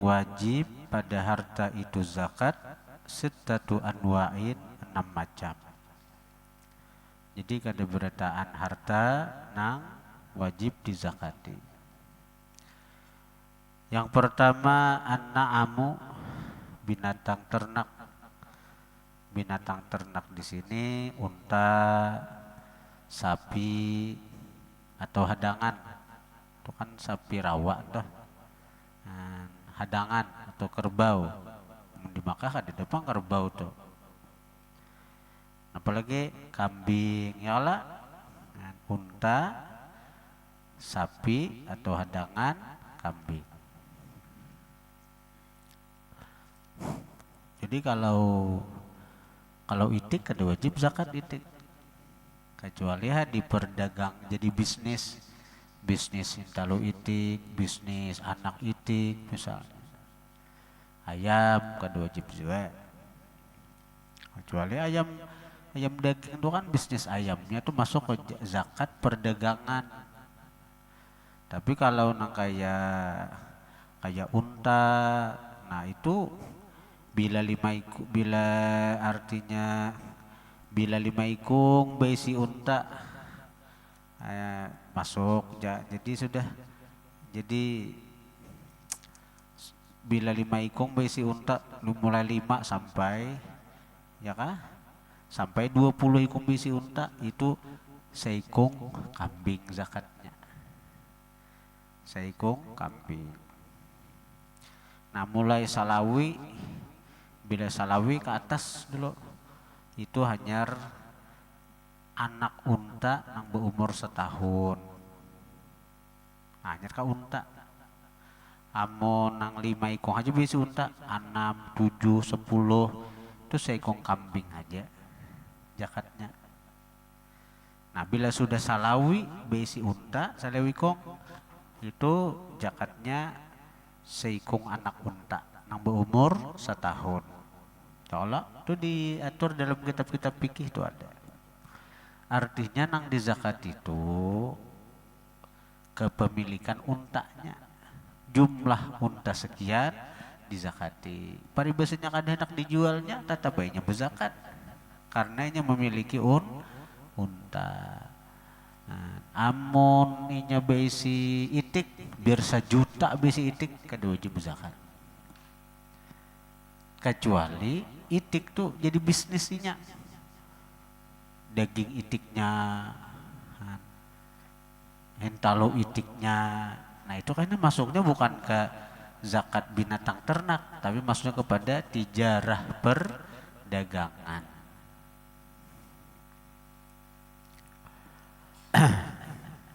wajib pada harta itu zakat sittatu anwa'in 6 macam. Jadi kada berataan harta nang wajib dizakati. Yang pertama an-na'amu, binatang ternak. Binatang ternak di sini unta, sapi atau hadangan. Itu kan sapi rawa tuh. Hadangan atau kerbau. Di Makkah kan di depan kerbau tuh. Apalagi kambing, ya Allah, unta, sapi atau hadangan, kambing. Jadi kalau itik ada wajib zakat itik. Kecuali di perdagang jadi bisnis intalo itik, bisnis anak itik misalnya. Ayam kada wajib juga. Kecuali ayam daging itu kan bisnis ayamnya tuh masuk ke zakat perdagangan. Tapi kalau nang kayak unta, nah itu bila lima ikung berisi unta masuk jadi sudah jadi bila 5 ikung berisi unta mulai 5 sampai ya kah sampai 20 ikung berisi unta itu seikung kambing zakatnya, seikung kambing. Nah mulai salawi, bila salawi ke atas dulu itu hanya anak unta yang berumur setahun. Hanya ke unta. Amun nang 5 ikong aja bisa unta, 6, 7, 10 itu seekong kambing aja zakatnya. Nah bila sudah salawi besi unta salawi kong itu zakatnya seikung anak unta yang berumur setahun. Tolak itu diatur dalam kitab-kitab fikih itu ada. Artinya nang di zakat itu kepemilikan untanya. Jumlah unta sekian dizakati. Paribasanya kan hendak dijualnya tetap baiknya berzakat. Karena ini memiliki unta. Nah, amun inya besi itik biar 1 juta besi itik kada wajib berzakat. Kecuali itik tuh jadi bisnisnya, daging itiknya, hentalo itiknya, nah itu kan masuknya bukan ke zakat binatang ternak, tapi masuknya kepada tijarah perdagangan.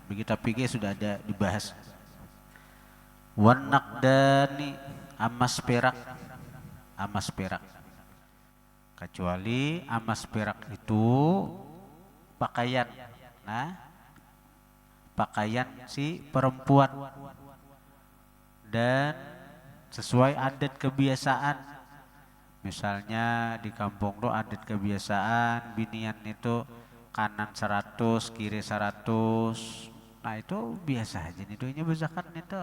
Begitu pikir sudah ada dibahas. Wan naqdani, emas perak. Kecuali emas perak itu pakaian. Nah, pakaian si perempuan dan sesuai adat kebiasaan. Misalnya di kampung tuh adat kebiasaan binian itu kanan 100, kiri 100. Nah itu biasa aja nih doanya berzakat itu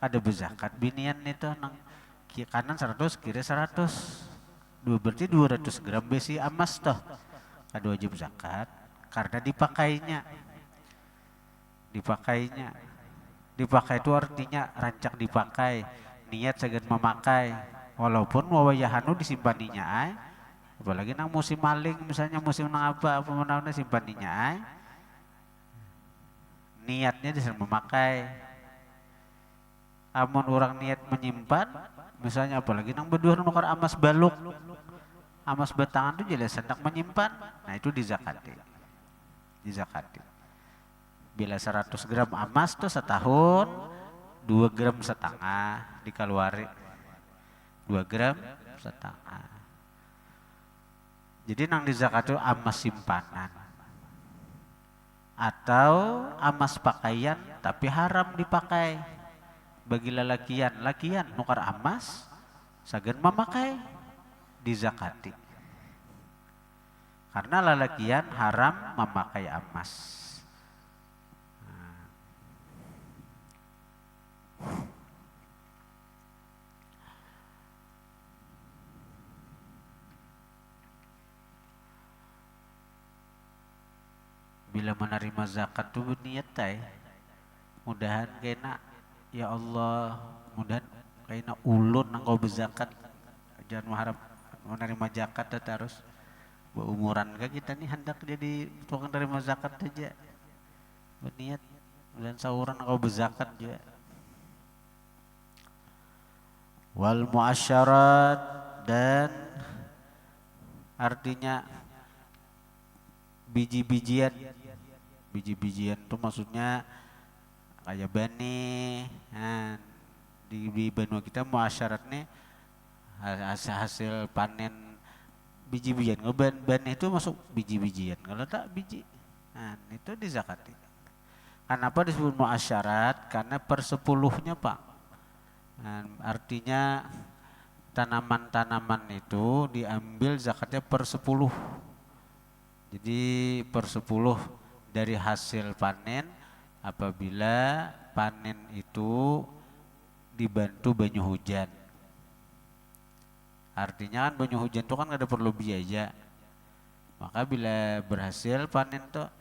ada berzakat binian itu nang kanan 100 kiri 100. Berarti 200 gram besi emas toh. Ada wajib zakat karena dipakainya. Dipakai itu artinya rancang dipakai, niat segan memakai. Walaupun wawayahanu disimpaninya ay. Apalagi nang musim maling misalnya musim nang apa menawanya simpaninya ay. Niatnya disini memakai. Amun orang niat menyimpan misalnya apalagi nang berdua nukar emas baluk. Emas batangan itu jelas hendak menyimpan. Nah itu dizakati. Bila 100 gram emas tuh setahun 2 gram setengah dikeluari 2 gram setengah. Jadi nang di zakat itu emas simpanan atau emas pakaian tapi haram dipakai bagi lakian nukar emas sagan memakai dizakati karena lalakian haram memakai emas. bila menerima zakat tuh berniat tay, mudahan kena ya Allah, mudahan kena ulun engkau berzakat, jangan mengharap menerima zakat terus berumuran kan kita nih hendak jadi tukang terima zakat aja berniat dan sauran engkau berzakat juga. Wal muasyarat, dan artinya biji-bijian. Biji-bijian itu maksudnya kayak bani. Nah, di benua kita muasyarat nih hasil panen biji-bijian. Kalau bani itu masuk biji-bijian. Kalau tak biji, nah itu dizakati. Kenapa disebut muasyarat? Karena persepuluhnya Pak. Nah, artinya tanaman-tanaman itu diambil zakatnya per 10. Jadi per 10 dari hasil panen apabila panen itu dibantu banyu hujan. Artinya kan banyu hujan itu kan ada perlu biaya. Maka bila berhasil panen tuh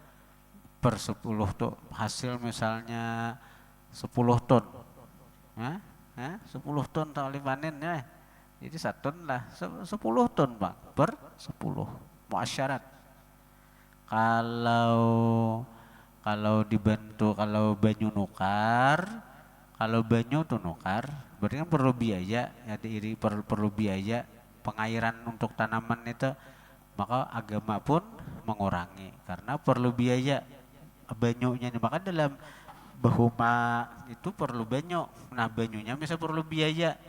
per 10 tuh hasil misalnya 10 ton. 10 ton kali panen ya. Jadi 1 ton lah, 10 ton Pak, per 10. Muasyarat. Kalau dibantu, kalau banyu nukar, kalau banyu tuh nukar, berarti kan perlu biaya, ya diiri perlu biaya pengairan untuk tanaman itu, maka agama pun mengurangi karena perlu biaya banyunya. Maka dalam bahuma itu perlu banyu. Nah banyunya bisa perlu biaya.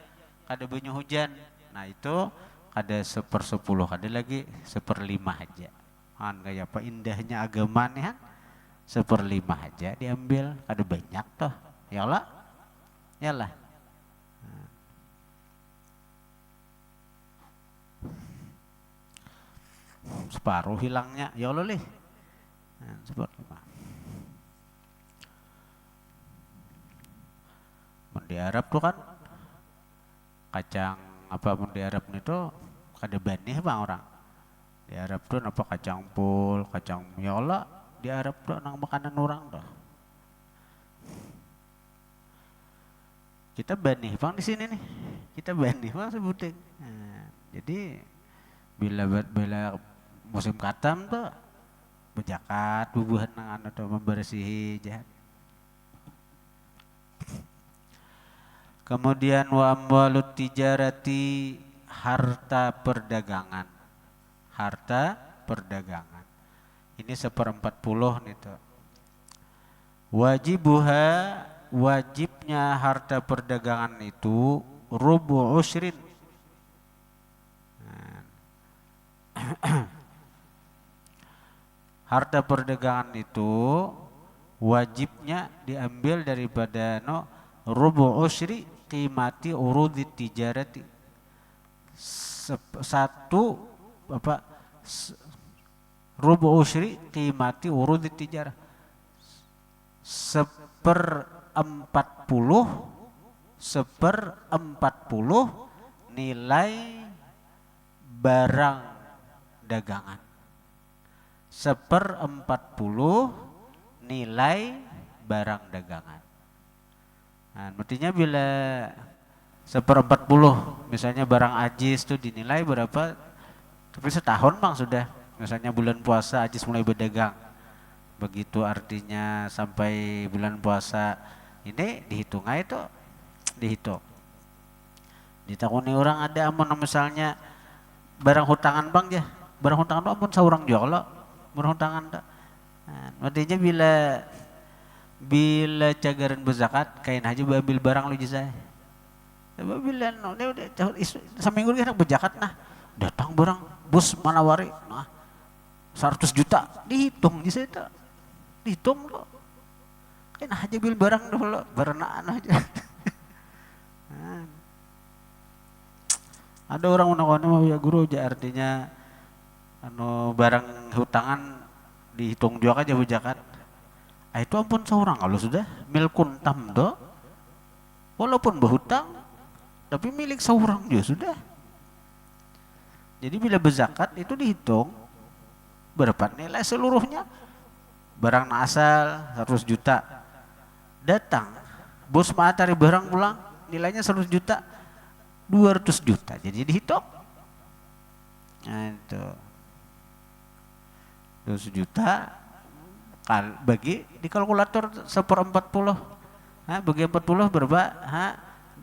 Ada banyu hujan. Nah itu ada 1/10, ada lagi 1/5 aja. Kan kayak apa indahnya agama nih kan. 1/5 aja diambil. Ada banyak toh. Ya Allah. Ya lah. Separuh hilangnya. Ya Allah lih. Nah, 1/5. Di Arab tuh kan kacang apa di Arab itu kada banih bang orang di Arab tuh apa kacang pul, kacang miola di Arab tuh nang makanan orang tuh. Kita banih bang di sini nih, kita banih bang sebuting. Nah, jadi bila musim katam tuh berjakat bubuhan nang anu tuh membersihi jahat. Kemudian wa amwalut tijarati, harta perdagangan. Harta perdagangan. Ini 1/40 nih tuh. Wajibuha, wajibnya harta perdagangan itu rubu usrin. Harta perdagangan itu wajibnya diambil daripada rubu usri qimati urudi tijarati. Rubu usri qimati urudi tijarah. 1/40 nilai barang dagangan. 1/40 nilai barang dagangan. Nah, artinya bila 1/40 misalnya barang ajis itu dinilai berapa, tapi setahun bang sudah, misalnya bulan puasa ajis mulai berdagang, begitu artinya sampai bulan puasa ini dihitung aja itu, dihitung ditakuni orang ada amun misalnya barang hutangan bang ya, barang hutangan itu amun saurang jual lo barang hutangan tak. Nah, artinya bila cagaran berzakat kain haji ambil barang lu jasa. Coba bila seminggu dia nak berzakat nah datang barang bus manawari nah 100 juta dihitung jasa itu dihitung lo kain haji ambil barang dulu berenaan aja. Nah. Ada orang menakoni mau ya guru aja artinya barang hutangan dihitung juga aja berzakat. Itu ampun seorang kalau sudah milkun tamdo walaupun berhutang tapi milik seorang juga sudah. Jadi bila berzakat itu dihitung berapa nilai seluruhnya barang na asal 100 juta. Datang, bos mah tarik barang pulang, nilainya 100 juta, 200 juta. Jadi dihitung. Nah, itu 200 juta bagi di kalkulator 1/40. Nah, bagi 40 berapa?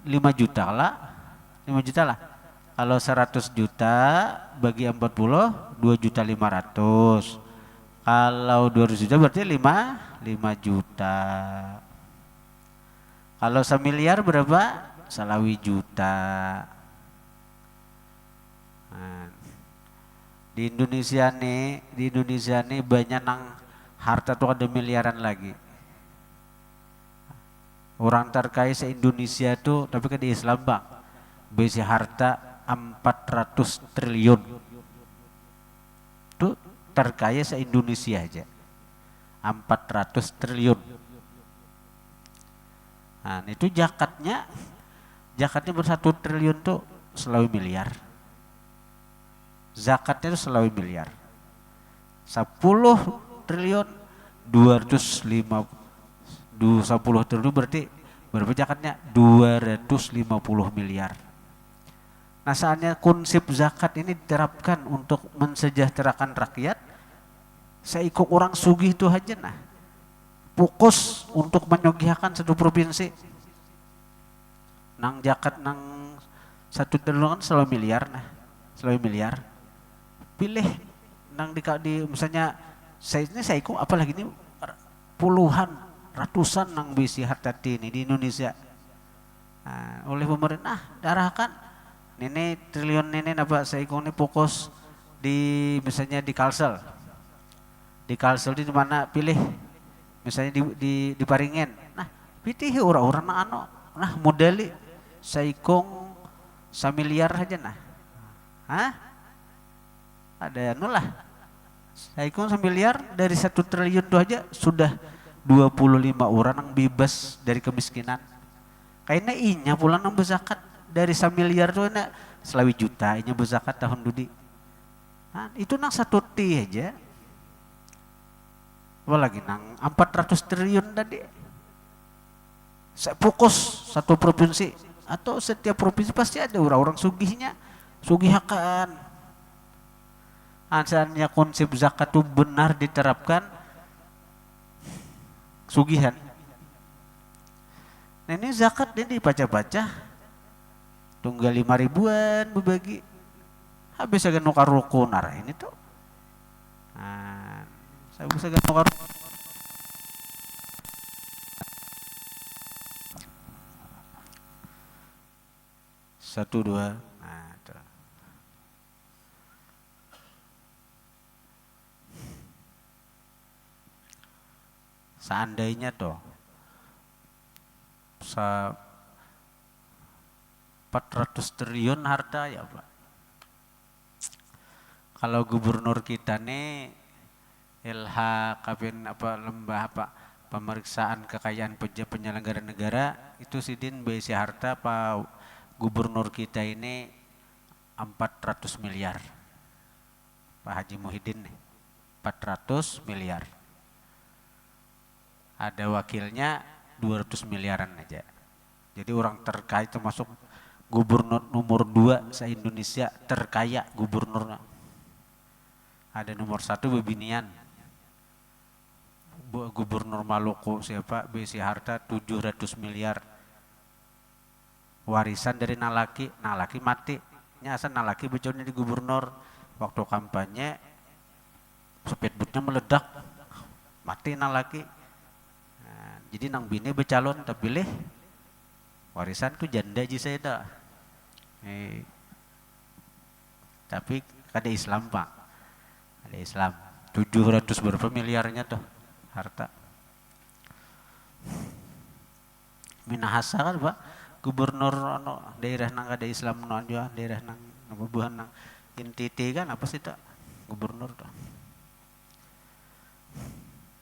5 juta lah. 5 juta lah. Kalau 100 juta bagi 40, 2.500.000. Kalau 200 juta berarti 5 juta. Kalau 1 miliar berapa? 1 juta. Nah, di Indonesia nih banyak nang harta tuh ada miliaran lagi. Orang terkaya se-Indonesia tuh, tapi kan di Islam bang, besi harta 400 triliun. Tuh terkaya se-Indonesia aja. 400 triliun. Nah, itu zakatnya ber1 triliun tuh selawi miliar. Zakatnya itu selawi miliar. 10 triliun 10 triliun berarti berapa zakatnya? 250 miliar. Nah, saatnya konsep zakat ini diterapkan untuk mensejahterakan rakyat. Saya ikut orang sugih itu aja nah. Fokus untuk menyogihkan satu provinsi. Nang zakat nang 1 triliun kan selawi miliar nah. Selawi miliar. Pilih nang di misalnya saya ikut apalagi ini puluhan ratusan nang bisi harta ini di Indonesia. Nah, oleh pemerintah darahkan ini triliun ini apa saya ikut ini fokus di misalnya di Kalsel. Di Kalsel di mana pilih misalnya di Paringen. Nah, pilih orang-orang nah modeli saya ikut 1 miliar aja nah. Ada lah. Saya ikut 1 miliar dari 1 triliun itu aja sudah 25 orang yang bebas dari kemiskinan. Kayaknya inya pulang nang berzakat dari 1 miliar tuh enak selawi juta inya berzakat tahun dudi. Nah, itu nang 1 T aja. Apalagi nang 400 triliun tadi. Saya fokus 1 provinsi atau setiap provinsi pasti ada orang-orang sugihnya, sugihakan. Asalnya konsep zakat itu benar diterapkan sugihan. Nah, ini zakat ini dibaca-baca tunggal 5 ribuan berbagi habis aja nukar rukun arah ini tuh. Nah, saya bisa aja nukar 1 2. Nah, itu. Seandainya tuh 400 triliun harta ya Pak. Kalau gubernur kita nih LHKPN apa lembah apa pemeriksaan kekayaan penyelenggara negara itu sidin besi harta Pak gubernur kita ini 400 miliar. Pak Haji Muhyiddin nih 400 miliar. Ada wakilnya 200 miliaran aja. Jadi orang terkaya termasuk gubernur nomor 2 se-Indonesia terkaya gubernurnya. Ada nomor 1 Bebinian. Gubernur Maluku siapa? BC harta 700 miliar. Warisan dari nalaki mati. Nyasa nalaki beconya di gubernur. Waktu kampanye speedboatnya meledak. Mati nalaki. Jadi nang bini becalon terpilih warisan tuh janda aja saya dah. Tapi ada Islam Pak, ada Islam 700 berapa miliarnya tuh harta. Minahasa kan Pak, gubernur daerah nang ada Islam nang juga daerah nang buhan nang Intiti kan apa sih tak gubernur tuh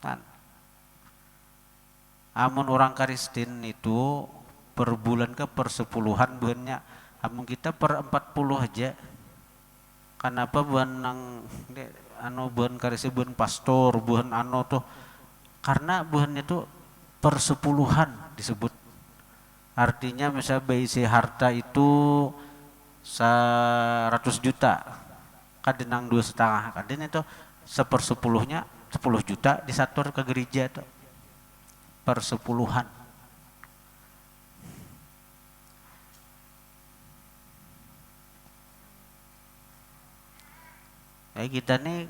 kan. Amun orang Kristen itu per bulan ke per 10-an buannya. Amun kita per 40 aja. Kenapa buan nang buan Kristen buan pastor buan tuh Karena buahnya itu persepuluhan disebut. Artinya misalnya berisi harta itu 100 juta, kadang 2,5, kadang itu sepersepuluhnya 10 juta disatur ke gereja itu persepuluhan. Kita nih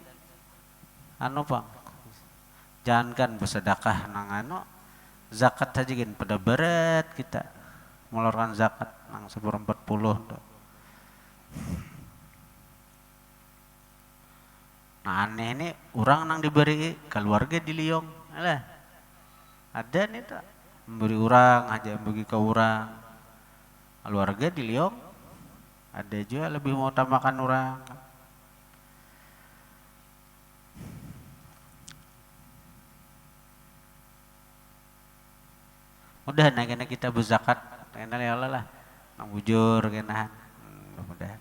Bang, jangankan bersedekah nang zakat saja kan pada berat kita mengeluarkan zakat nang 1/40 tuh. Nah aneh ini orang nang diberi keluarga di liong, alah ada nih tuh memberi orang aja bagi ke orang keluarga di liong, ada juga lebih mau utamakan orang. Udah kena kita berzakat, kena ya Allah lah, nang bujur kena, mudah.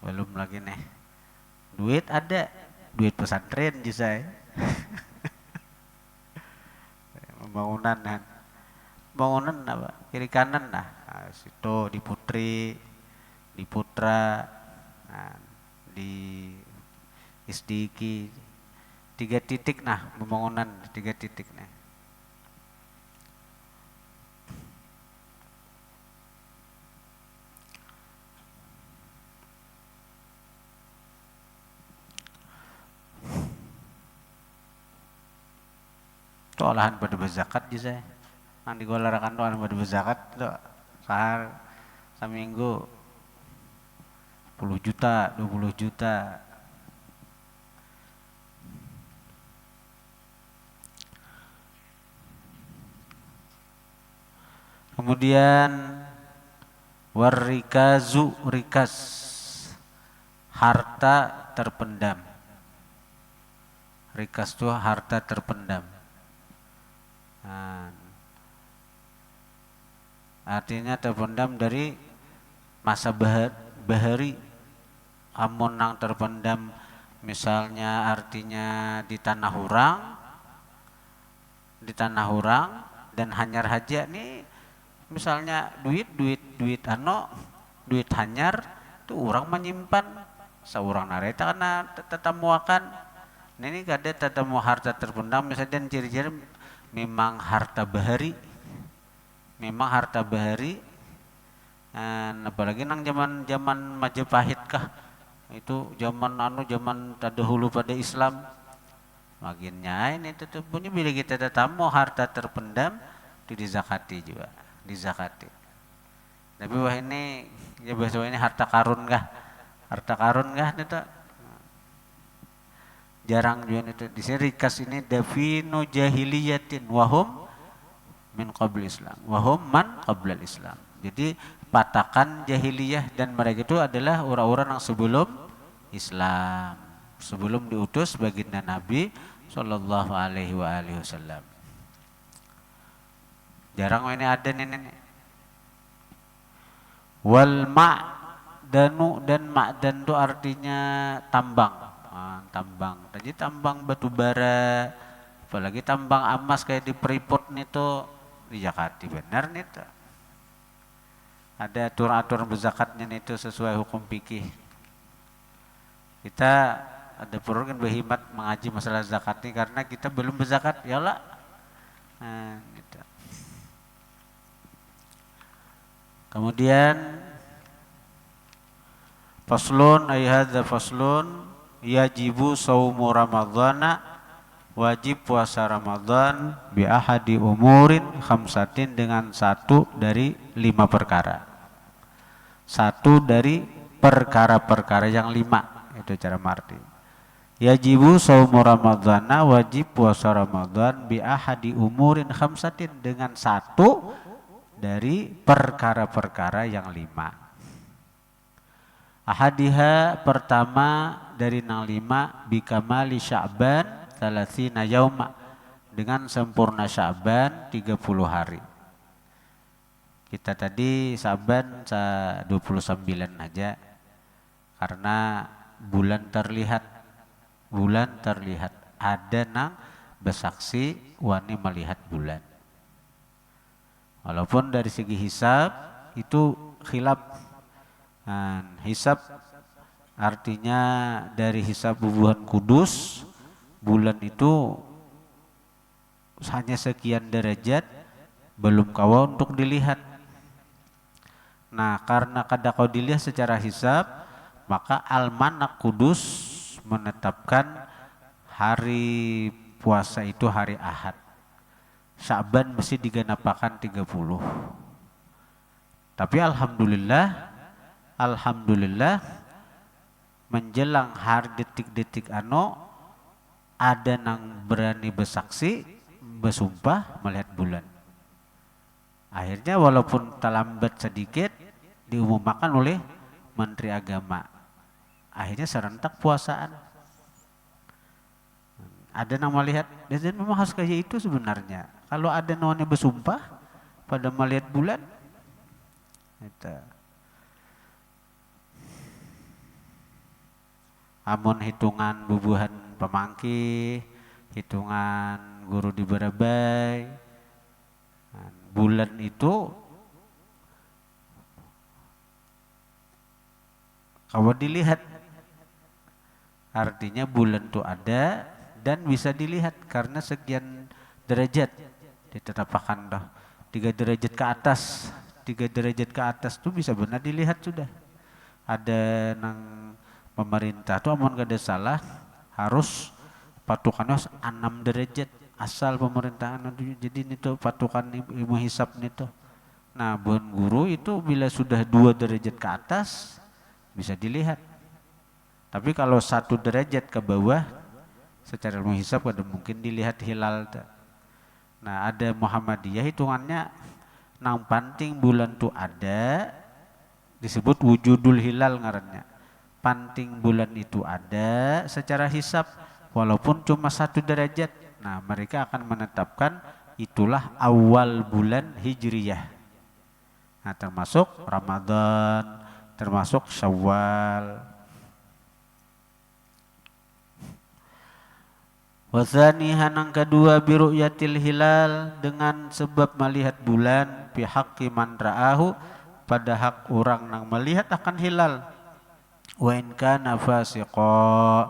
Belum lagi nih, duit ada, duit pesantren juga. Bangunan apa? Kiri kanan nah, situ di Putri, di Putra, nah, di Isdiki. 3 titik nah pembangunan 3 titik nih. Itu olahan pada berzakat juga. Nang digolarakan tuh olahan pada berzakat tuh sehar seminggu 10 juta, 20 juta. Kemudian warrikazu, rikas, harta terpendam. Rikas itu harta terpendam. Nah, artinya terpendam dari masa bahari. Amun nang terpendam misalnya artinya di tanah orang dan hanyar haja nih. Misalnya duit hanyar itu orang menyimpan seorang nareta karena tetamuakan ini kada tetamu harta terpendam misalnya dan ciri-ciri memang harta bahari apalagi nang zaman Majapahit kah itu zaman terdahulu pada Islam makinnya ini tetap punya bila kita tetamu harta terpendam itu dizakati juga. Tapi wah ini ya bahasa ini harta karun kah itu jarang juga itu di sini rikas ini davinu jahiliyatin wahum min qabl Islam wahum man qabla Islam. Jadi patakan jahiliyah dan mereka itu adalah orang-orang yang sebelum Islam, sebelum diutus baginda Nabi sallallahu alaihi wasallam. Jarang ini ada nih. Wal ma'danu dan ma'dan itu artinya tambang. Tambang. Jadi tambang batu bara, apalagi tambang emas kayak di Freeport nih tuh di Jakarta benar nih tuh. Ada aturan-aturan berzakatnya nih tuh sesuai hukum fikih. Kita ada perlu kan berhikmat mengaji masalah zakat ini karena kita belum berzakat ya lah. Gitu. Kemudian faslun ayhadza faslun yajibu saumu ramadhana wajib puasa Ramadan bi ahadi umurin khamsatin dengan satu dari 5 perkara. Satu dari perkara-perkara yang 5 itu cara marti. Yajibu saumu ramadhana wajib puasa Ramadan bi ahadi umurin khamsatin dengan satu dari perkara-perkara yang 5. Ahadiha pertama dari nang 5 bikamali Sya'ban 30 yauma dengan sempurna Sya'ban 30 hari. Kita tadi Sya'ban 29 aja karena bulan terlihat bulan terlihat. Ada nang bersaksi wani melihat bulan. Walaupun dari segi hisab itu khilaf. Hisab artinya dari hisab bubuhan kudus, bulan itu hanya sekian derajat, belum kawa untuk dilihat. Nah, karena kada kau dilihat secara hisab, maka almanak kudus menetapkan hari puasa itu hari Ahad. Sya'ban mesti digenapakan 30. Tapi alhamdulillah menjelang hari detik-detik ada nang berani bersaksi, bersumpah melihat bulan. Akhirnya walaupun terlambat sedikit diumumkan oleh Menteri Agama. Akhirnya serentak puasaan. Ada yang melihat, dan memang harus kayak itu sebenarnya. Kalau ada namanya bersumpah pada melihat bulan, itu. Amun hitungan bubuhan pemangki, hitungan guru di Barabai, bulan itu kalau dilihat, artinya bulan itu ada dan bisa dilihat karena sekian derajat ditetapkan dah 3 derajat ke atas, 3 derajat ke atas tuh bisa benar dilihat sudah. Ada nang pemerintah tuh amun kada salah harus patukannya 6 derajat asal pemerintahan, jadi itu patukan ilmu hisab itu. Nah, buan guru itu bila sudah 2 derajat ke atas bisa dilihat. Tapi kalau 1 derajat ke bawah secara ilmu hisab kada mungkin dilihat hilal. Nah, ada Muhammadiyah hitungannya nang panting bulan tuh ada disebut wujudul hilal ngarannya. Panting bulan itu ada secara hisab walaupun cuma 1 derajat. Nah, mereka akan menetapkan itulah awal bulan Hijriyah. Nah, termasuk Ramadan, termasuk Syawal. Wasaniha nang kedua biru'yatil hilal, dengan sebab melihat bulan fi haqqi man ra'ahu, pada hak orang nang melihat akan hilal. Wa in kana fasiqa,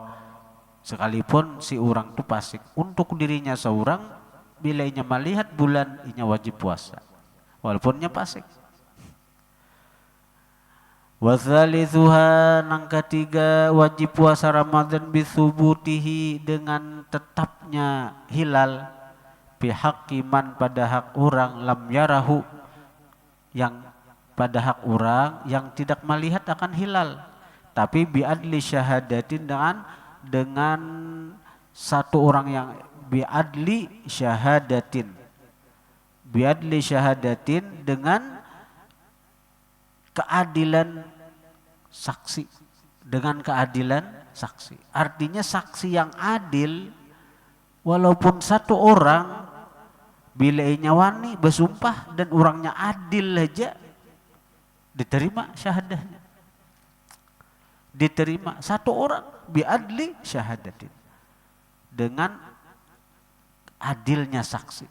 sekalipun si orang tu fasik, untuk dirinya seorang bila inya melihat bulan inya wajib puasa walaupun inya fasik. Wa tsalitsuha nang ketiga wajib puasa Ramadan bisubutihi, dengan tetapnya hilal fi haqqi man, pada hak orang lam yarahu, yang pada hak orang yang tidak melihat akan hilal, tapi biadli syahadatin, dengan satu orang yang biadli syahadatin, dengan keadilan saksi, dengan keadilan saksi. Artinya saksi yang adil, walaupun satu orang bila nyawani bersumpah dan orangnya adil aja diterima syahadahnya. Diterima satu orang biadli syahadatin, dengan adilnya saksi.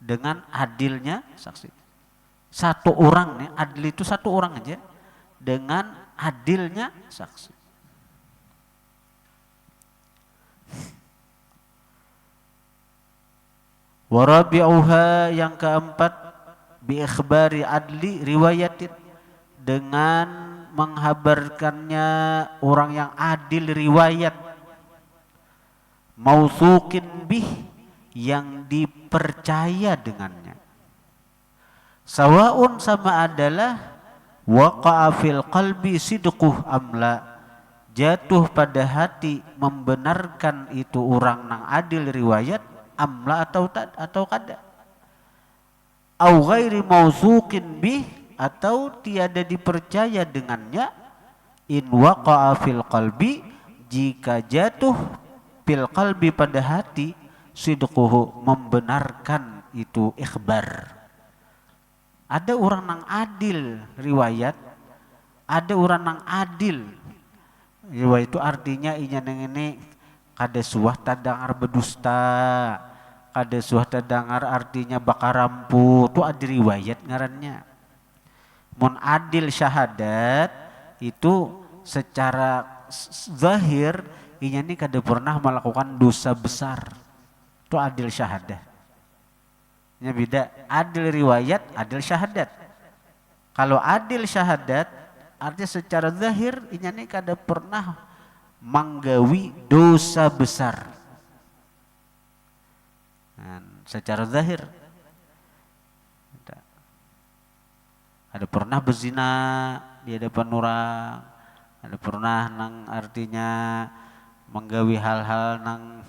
Dengan adilnya saksi. Satu orang nih, adil itu satu orang aja, dengan adilnya saksi. Warabi'uha yang keempat bi ikhbari adli riwayatin, dengan menghabarkannya orang yang adil riwayat, mausukin bih, yang dipercaya dengannya. Sawaun, sama adalah, waqa'a fil qalbi sidquh amla, jatuh pada hati membenarkan itu orang nang adil riwayat, amla atau kada. Au ghairi mausukin bih, atau tiada dipercaya dengannya. In waqa'a fil qalbi, jika jatuh fil qalbi pada hati, sidquhu, membenarkan itu ikhbar. Ada orang nang adil riwayat, ada orang nang adil Riwayat itu artinya inya neng ini kada suah tadangar berdusta, kada suah tadangar artinya bakarampu, tu ada riwayat ngarannya. Mun adil syahadat itu secara zahir inya ini kada pernah melakukan dosa besar. Itu adil syahadat. Nya beda adil riwayat, adil syahadat. Kalau adil syahadat artinya secara zahir inya ini kada pernah manggawi dosa besar. Secara zahir ada pernah berzina di hadapan orang, ada pernah nang artinya menggawi hal-hal nang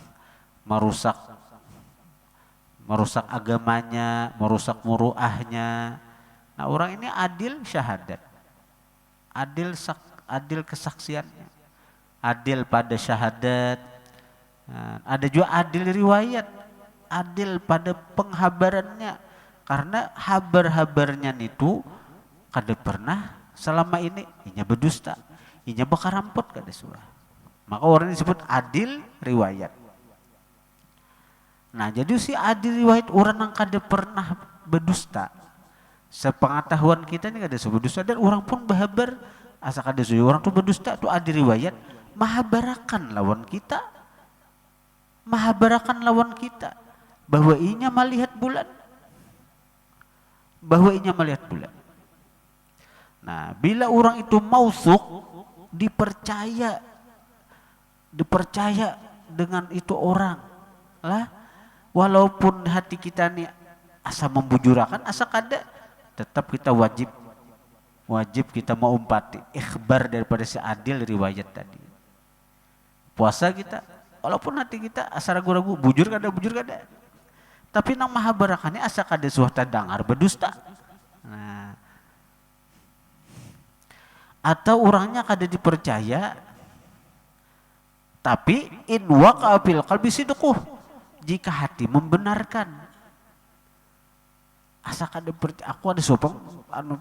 merusak agamanya, merusak muruahnya. Nah orang ini adil syahadat, adil kesaksiannya, adil pada syahadat. Nah, ada juga adil riwayat, adil pada penghabarannya, karena habar-habarnya itu kada pernah selama ini inya berdusta, inya bakarampot kada suah. Maka orang ini disebut adil riwayat. Nah jadi si adil riwayat orang yang kada pernah berdusta. Sepengetahuan kita ini kada suah berdusta, dan orang pun bahabar asa kada suah orang tu berdusta tu adil riwayat, mahabarakan lawan kita, bahwa inya melihat bulan, Nah, bila orang itu mausuk, dipercaya dengan itu orang lah, walaupun hati kita nih asa membujurakan, asa kada, tetap kita wajib kita mau umpati ikhbar daripada si adil riwayat tadi. Puasa kita, walaupun hati kita asa ragu-ragu, bujur kada, tapi nang maha barakannya asa kada suah tadangar berdusta. Nah, atau orangnya kada dipercaya, tapi in waqa fil qalbi sidquh, jika hati membenarkan, asa kada percaya, aku ada sopeng anu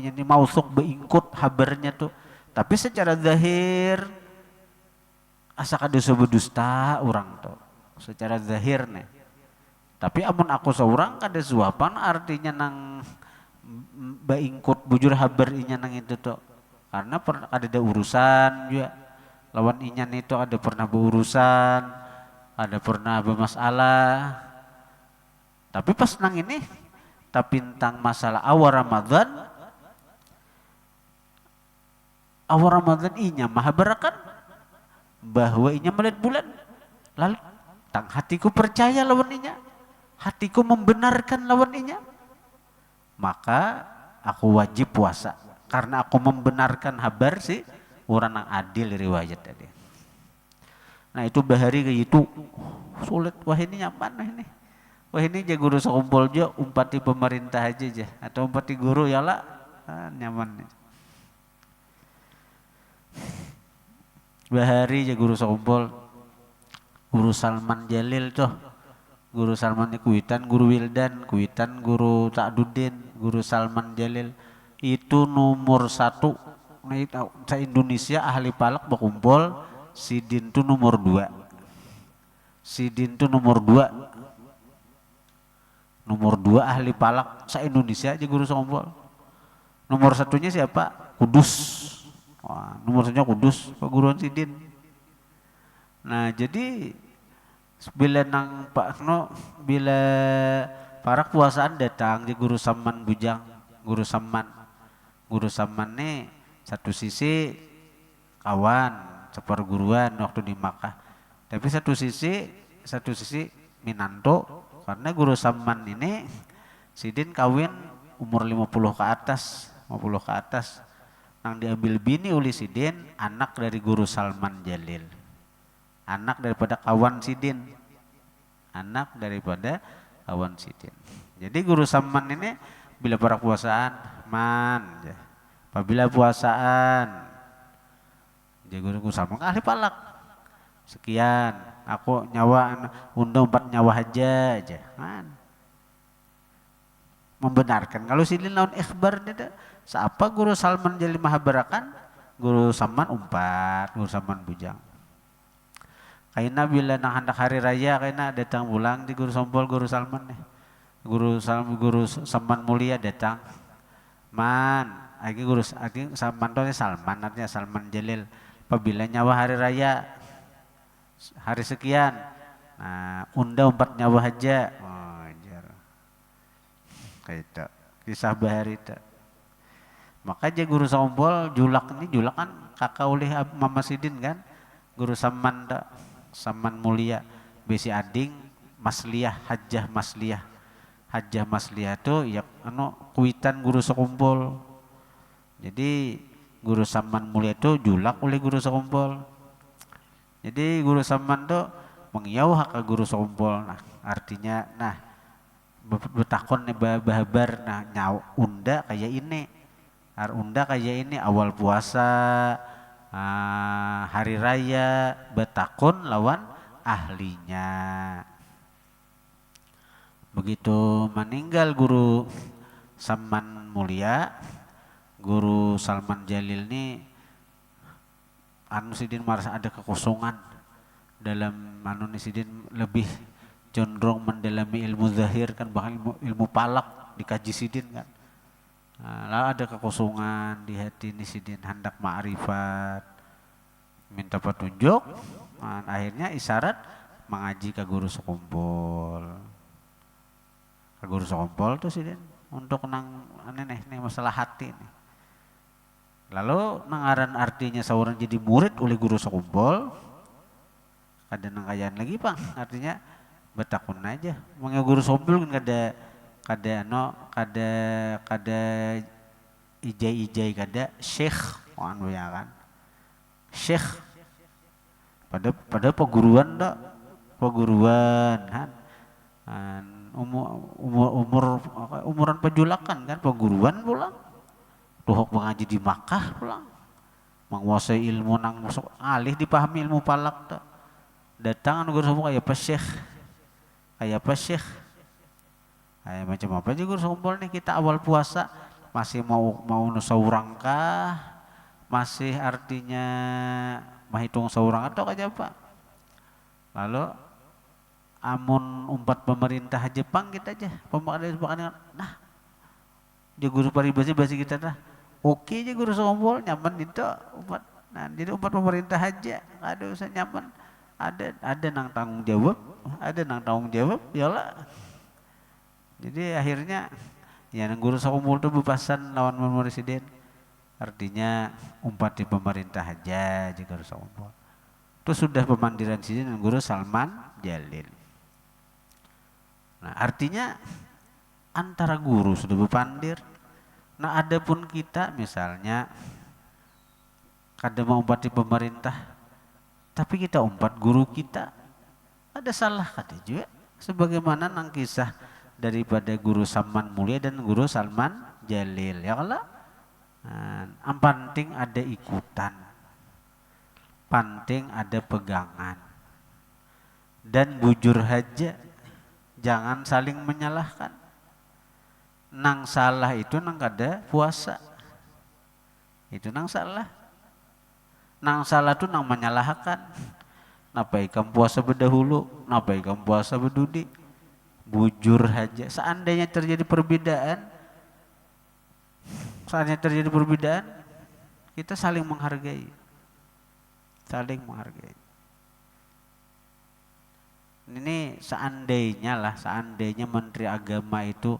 ini mausuk beingkut habarnya tuh, tapi secara zahir asa kada berdusta orang tuh secara zahir nih. Tapi amun aku seorang kada suapan artinya nang beingkut bujur habar inya nang itu tuh, karena ada urusan juga lawan inyan itu, ada pernah berurusan, ada pernah bermasalah. Tapi pas nang ini tapi tentang masalah awal Ramadan inya maha barakan bahwa inya melihat bulan, lalu tang hatiku percaya lawan inya, hatiku membenarkan lawan inya, maka aku wajib puasa karena aku membenarkan habar si orang yang adil riwayat tadi. Nah itu bahari kayak itu sulit. Wah ini nyaman ini. Wah ini aja guru sekumpul aja umpati pemerintah aja atau umpati guru ya lah, nyaman. Bahari aja guru sekumpul, guru Salman Jalil tuh, guru Salman Kuitan, guru Wildan Kuitan, guru Ta'duddin, guru Salman Jalil. Itu nomor 1 sa Indonesia ahli palak berkumpul. Sidin itu nomor 2. Nomor 2 ahli palak sa Indonesia aja guru sekumpul. Nomor 1-nya siapa? Kudus. Wah, nomor 1-nya Kudus, Pak Guruan Sidin. Nah jadi bila nang Pak No, bila para kuasaan datang di guru Saman Bujang, guru Saman nih satu sisi kawan seperguruan waktu di Makkah, tapi satu sisi Minanto, karena guru Saman ini Sidin kawin umur 50 ke atas, nang diambil bini oleh Sidin anak dari guru Salman Jalil, anak daripada kawan Sidin. Jadi guru Saman ini bila para puasaan apabila puasaan guru Saman ahli palak sekian, aku nyawa undang 4 nyawa aja man. Membenarkan kalau Sidin lawan ikhbar dia, siapa guru Salman Jalil maha barakan guru saman umpat, guru saman bujang. Kaina bila nang hendak hari raya kaina datang pulang di guru Sompol, guru Salman nih. Guru Saman mulia datang. Man, lagi Salman tuh Salman artinya Salman Jalil. Apabila nyawa hari raya hari sekian, nah unda umpat nyawa aja. Oh, jar. Kayak itu. Kisah bahari itu. Makanya guru Sompol julak kan kakak oleh Mama Sidin kan. Guru Saman tak. Saman mulia besi ading masliyah hajjah masliyah tuh ya kuitan guru sekumpul. Jadi guru Saman mulia itu julak oleh guru sekumpul. Jadi guru Saman tuh mengiau hak guru sekumpul. Nah artinya betakon nih bahabar nyau unda kayak ini awal puasa hari raya betakun lawan ahlinya. Begitu meninggal guru Saman mulia, guru Salman Jalil ini Sidin merasa ada kekosongan dalam Sidin lebih cenderung mendalami ilmu zahir kan, bahkan ilmu palak dikaji Sidin kan. Lalu ada kekosongan di hati Sidin hendak ma'rifat, minta petunjuk, akhirnya isyarat mengaji ke guru sekumpul. Ke guru sekumpul tuh Sidin untuk nih masalah hati nih. Lalu nangaran artinya seorang jadi murid oleh guru sekumpul. Ada nangkayaan lagi Bang, artinya betakun aja. Mengenai guru sekumpul kan kada ijai kada syekh ya kan. Syekh pada peguruan kan. Umuran pejulakan kan peguruan pulang. Tuhok mengaji di Makkah pulang. Menguasai ilmu nang masuk alih dipahami ilmu palak tak. Datang guru semua kayak apa syekh. Kayak macam apa aja guru sekumpul nih kita awal puasa masih mau nusaurang kah? Masih artinya menghitung saurang atau kayak apa? Lalu amun umpat pemerintah Jepang kita aja pemakanan dia guru paribasi bahasa kita dah. Oke aja guru sekumpul nyaman itu umpat. Nah, jadi umpat pemerintah aja ada usah nyaman. Ada nang tanggung jawab, yalah. Jadi akhirnya ya guru sekumpul itu bebasan lawan Presiden. Artinya umpat di pemerintah aja jika guru sekumpul. Itu sudah pemandiran Sidin dan guru Salman Jalil. Nah artinya antara guru sudah berpandir. Nah ada pun kita misalnya kadang mau umpat di pemerintah, tapi kita umpat guru kita, ada salah kata juga. Sebagaimana nang kisah daripada guru Saman mulia dan guru Salman Jalil ya kalau penting ada ikutan, penting ada pegangan dan bujur aja, jangan saling menyalahkan. Nang salah itu nang kada puasa, itu nang salah itu nang menyalahkan. Napa ikam puasa berdahulu, napa ikam puasa berdudi. Bujur aja. Seandainya terjadi perbedaan, kita saling menghargai. Ini seandainya Menteri Agama itu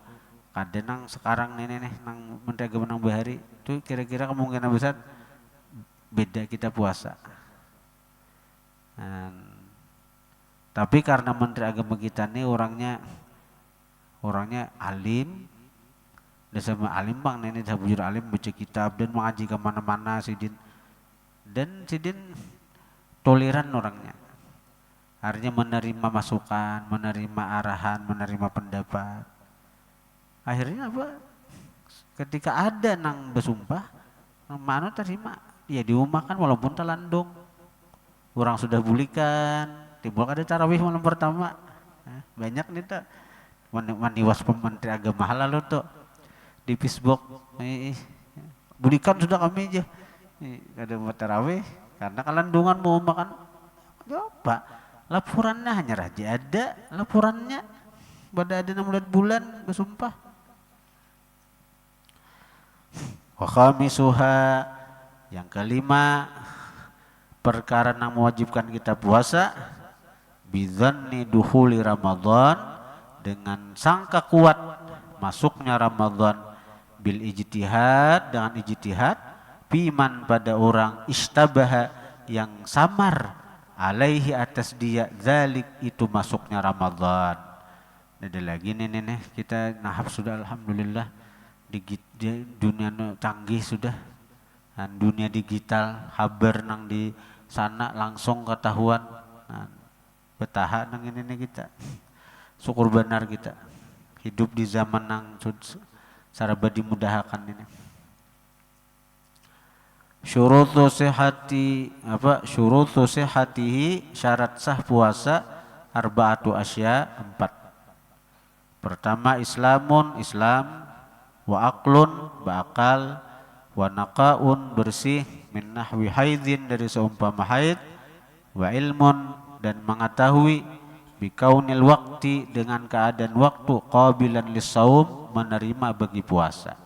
kadang sekarang nih nang Menteri Agama nang Bahari itu kira-kira kemungkinan besar beda kita puasa. Tapi karena Menteri Agama kita nih orangnya alim, sama alim Bang, nenek saya bujur alim, baca kitab dan mengaji kemana-mana Sidin. Dan Sidin toleran orangnya, artinya menerima masukan, menerima arahan, menerima pendapat. Akhirnya apa? Ketika ada nang bersumpah, mana terima, ya diumahkan walaupun telandung. Orang sudah bulikan, timbul ada tarawih malam pertama, banyak nih tuh. Maniwas Menteri Agama lalu tuh di Facebook, bulikan sudah kami aja. Kada mau tarawih karena kalandungan mau makan. Coba laporannya hanya raja ada laporannya pada ada 6 bulan bersumpah. Wa khamisuha, yang kelima perkara yang mewajibkan kita puasa bidzanni dukhuli Ramadan, dengan sangka kuat masuknya Ramadan, bil ijtihad, dengan ijtihad, piman pada orang istabaha yang samar, alaihi atas dia zalik itu masuknya Ramadan. Ada lagi nih kita nahap sudah alhamdulillah di dunia canggih sudah, dan dunia digital haber nang di sana langsung ketahuan. Nah, betaha nang ini kita syukur benar kita hidup di zaman nang saraba dimudahkan ini. Syurutu sihatihi, syarat sah puasa arba'atu asya, 4. Pertama Islam, wa aklun, bakal, wa naqaun, bersih, min nahwi haidin, dari seumpama haid, wa ilmun, dan mengetahui, bikaunil waktu, dengan keadaan waktu, qabilan lissaum, menerima bagi puasa.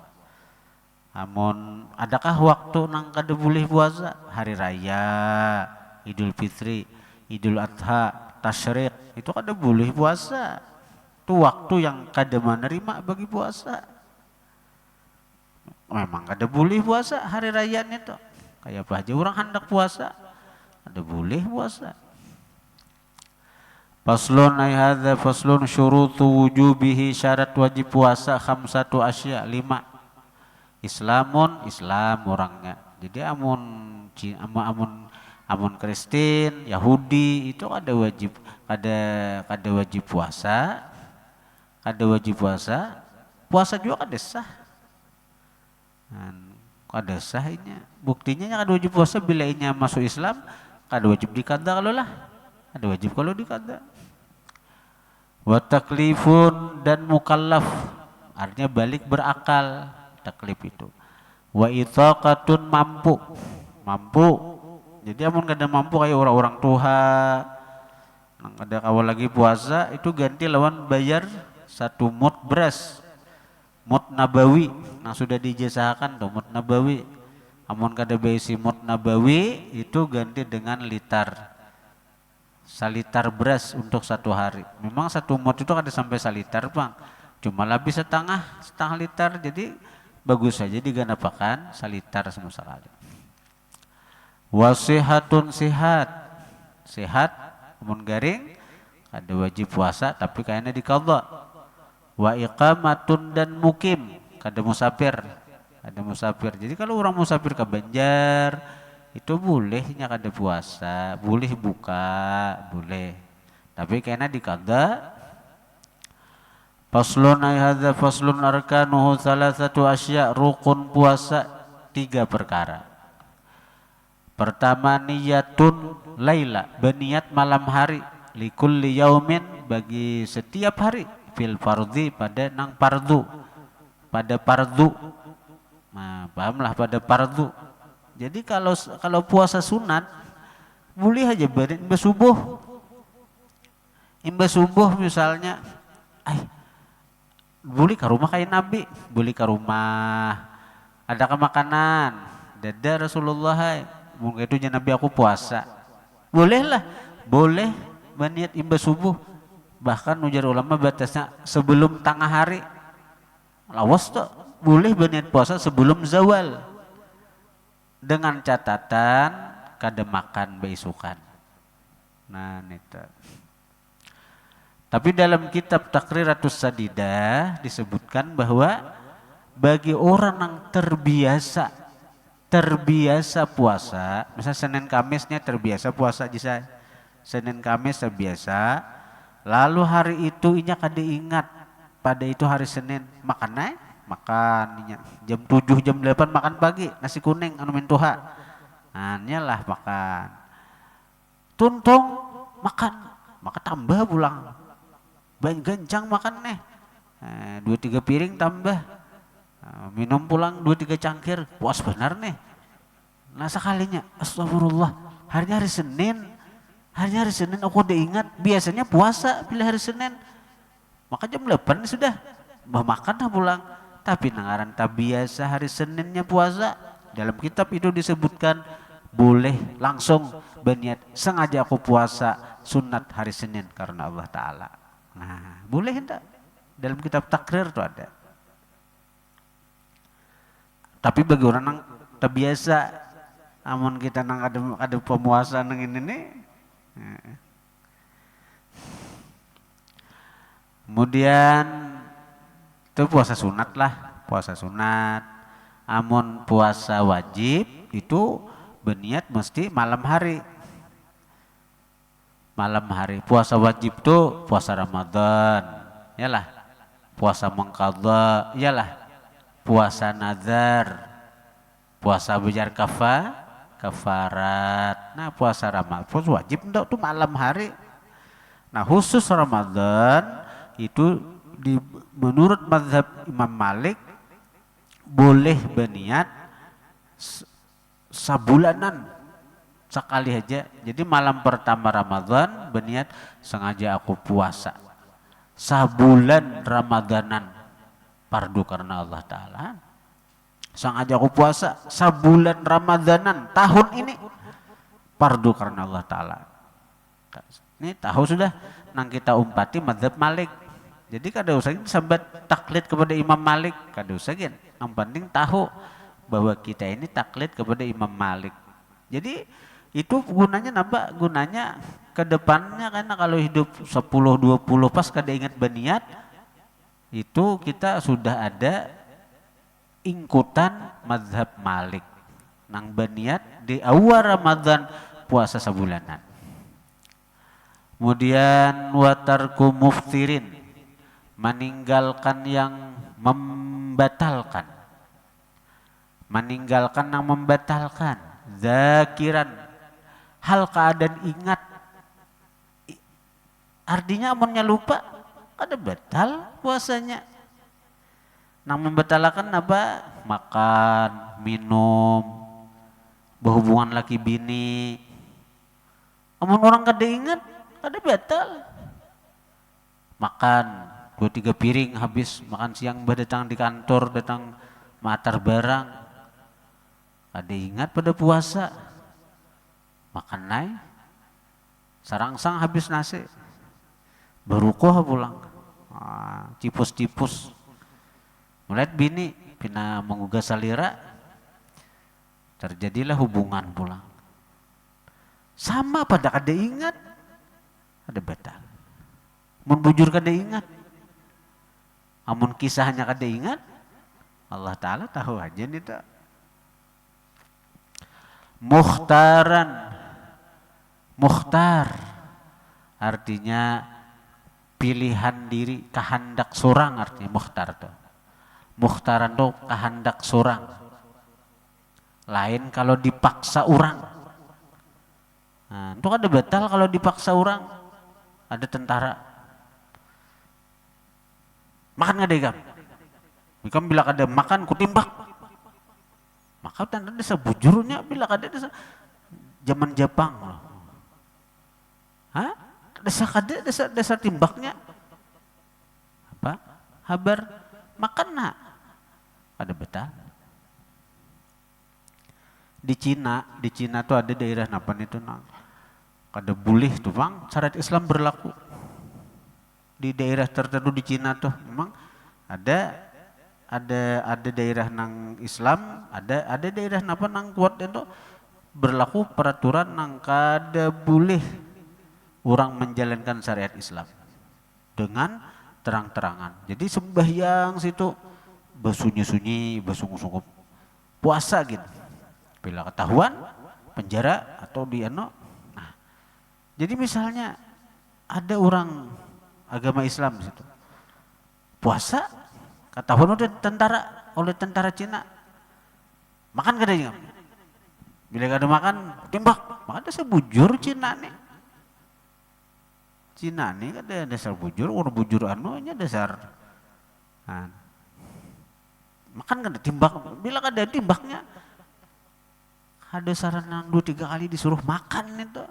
Namun adakah waktu nang kada boleh puasa? Hari raya, Idul Fitri, Idul Adha, Tasyrik, itu kada boleh puasa. Itu waktu yang kada menerima bagi puasa. Memang kada boleh puasa hari raya itu. Kayak apa aja orang hendak puasa, kada boleh puasa. Faslun ay hadza faslun syurutu wujubihi, syarat wajib puasa, 5 asya, 5. Islam orangnya. Jadi amun Kristen, Yahudi itu ada wajib puasa. Puasa juga kada sah. Kada sah inya. Buktinya kada wajib puasa bila inya masuk Islam, kada wajib dikada kalau lah. Ada wajib kalau dikada. Wa taklifun, dan mukallaf, artinya balik berakal. Taklif itu. Wa itaqatun, mampu. Jadi amun kada mampu kayak orang-orang tua nang kada kawal lagi puasa, itu ganti lawan bayar 1 mut beras, mut nabawi, nah sudah dijazahkan tuh mut nabawi. Amun kada baisi mut nabawi itu ganti dengan salitar beras untuk 1 hari. Memang 1 mut itu kada sampai salitar bang, cuma lebih setengah liter, jadi bagus saja diganapakan salitar sama sekali. Wasihatun, sehat amun garing ada wajib puasa tapi kayaknya dikadha. Wa iqamatun, dan mukim, kada musafir. Jadi kalau orang musafir ke Banjar itu bolehnya kada puasa, boleh buka, boleh. Tapi kayaknya dikadha. Faslun ay hadza faslun arkanuhu 3 asya, rukun puasa 3 perkara. Pertama niyatun laila, berniat malam hari, likulli yaumin, bagi setiap hari, fil fardhi, pada nang fardu, pada fardu. Nah, pahamlah pada fardu. Jadi kalau puasa sunat boleh aja imbas subuh misalnya, boleh ke rumah kayak Nabi, boleh ke rumah ada ke makanan, dada Rasulullah, mungkin itu Nabi aku puasa, boleh berniat imbas subuh. Bahkan ujar ulama batasnya sebelum tengah hari, lawas tuh boleh berniat puasa sebelum zawal, dengan catatan kada makan beisukan. Nah itu. Tapi dalam kitab Takriratus Sadidah disebutkan bahwa bagi orang yang terbiasa puasa, misalnya Senin Kamisnya terbiasa puasa jisa, Senin Kamis terbiasa, lalu hari itu inya kada ingat pada itu hari Senin, makan inya jam 7 jam 8 makan pagi nasi kuning anu mentuha, nah nyalah makan, tuntung makan tambah pulang. Banyak gencang makan 2-3 piring tambah, minum pulang 2-3 cangkir, puas benar Nah sekalinya, astagfirullah, harinya hari Senin aku udah ingat, biasanya puasa bila hari Senin, maka jam 8 sudah, makan dah pulang. Tapi nangaran tak biasa hari Seninnya puasa, dalam kitab itu disebutkan, boleh langsung berniat, sengaja aku puasa sunat hari Senin karena Allah Ta'ala. Nah boleh enggak? Dalam kitab takrir itu ada. Tapi bagi orang yang tak biasa, amun kita nang ada pemuasa nang ini nih. Kemudian itu puasa sunat lah, puasa sunat. Amun puasa wajib itu berniat mesti malam hari. Malam hari puasa wajib tuh puasa Ramadan, yalah. Puasa mengqadha, yalah. Puasa nazar, puasa bejar kafarat. Nah puasa Ramadan, puasa wajib enggak tuh malam hari. Nah khusus Ramadan itu menurut mazhab Imam Malik boleh berniat sabulanan sekali aja. Jadi malam pertama Ramadan berniat sengaja aku puasa sabulan Ramadanan fardu karena Allah Ta'ala. Sengaja aku puasa sabulan Ramadanan tahun ini fardu karena Allah Ta'ala. Ini tahu sudah nang kita umpati mazhab Malik. Jadi kada usah sambat taklid kepada Imam Malik, kada usah gen. Yang penting tahu bahwa kita ini taklid kepada Imam Malik. Jadi itu gunanya nambah, gunanya ke depannya, karena kalau hidup 10-20 pas kada ingat berniat, itu kita sudah ada ingkutan mazhab Malik nang berniat di awal Ramadan puasa sebulanan. Kemudian watarku muftirin, meninggalkan yang membatalkan. Meninggalkan yang membatalkan. Zakiran, hal keadaan ingat. Artinya amunnya lupa, ada batal puasanya. Nang membatalkan apa? Makan, minum, berhubungan laki bini. Amun orang kada ingat, ada batal. Makan 2-3 piring habis, makan siang datang di kantor, datang matar barang. Ada ingat pada puasa. Makan naik, sarangsang habis nasi. Berukuh pulang. Cipus-cipus. Melihat bini, pina menggugah salira. Terjadilah hubungan pulang. Sama pada kada ingat, ada batal. Mun bujur kada ingat, amun kisahnya kada ingat, Allah Ta'ala tahu aja nih tak. Mukhtaran, mukhtar artinya pilihan diri, kehendak sorang artinya mukhtar tuh. Mukhtaran tuh kehendak sorang. Lain kalau dipaksa orang. Nah, itu ada batal kalau dipaksa orang. Ada tentara. Makan nggak deh ikam? Ikam bila kada makan kutimbak. Maka tanda desa bujurnya bila kada desa zaman Jepang loh. Hah? Desa kada desa timbaknya. Apa? Habar makan nak. Ada batal. Di Cina tuh ada daerah napan itu nang kada boleh tuh bang, syariat Islam berlaku. Di daerah tertentu di Cina tuh memang ada daerah nang Islam, ada daerah napa nang kuat itu berlaku peraturan nang kada boleh orang menjalankan syariat Islam dengan terang-terangan. Jadi sembahyang situ bersunyi-sunyi, bersungguh-sungguh puasa gitu. Bila ketahuan penjara atau di ano. Nah, jadi misalnya ada orang agama Islam di situ puasa, ketahuan oleh tentara Cina, makan kada ingat. Bila kada makan timbak, maka dasar bujur Cina nih. Cina nih kada dasar bujur, orang bujur anunya dasar. Nah, makan kada timbak, bila kada timbaknya Ada saran yang 2-3 kali disuruh makan itu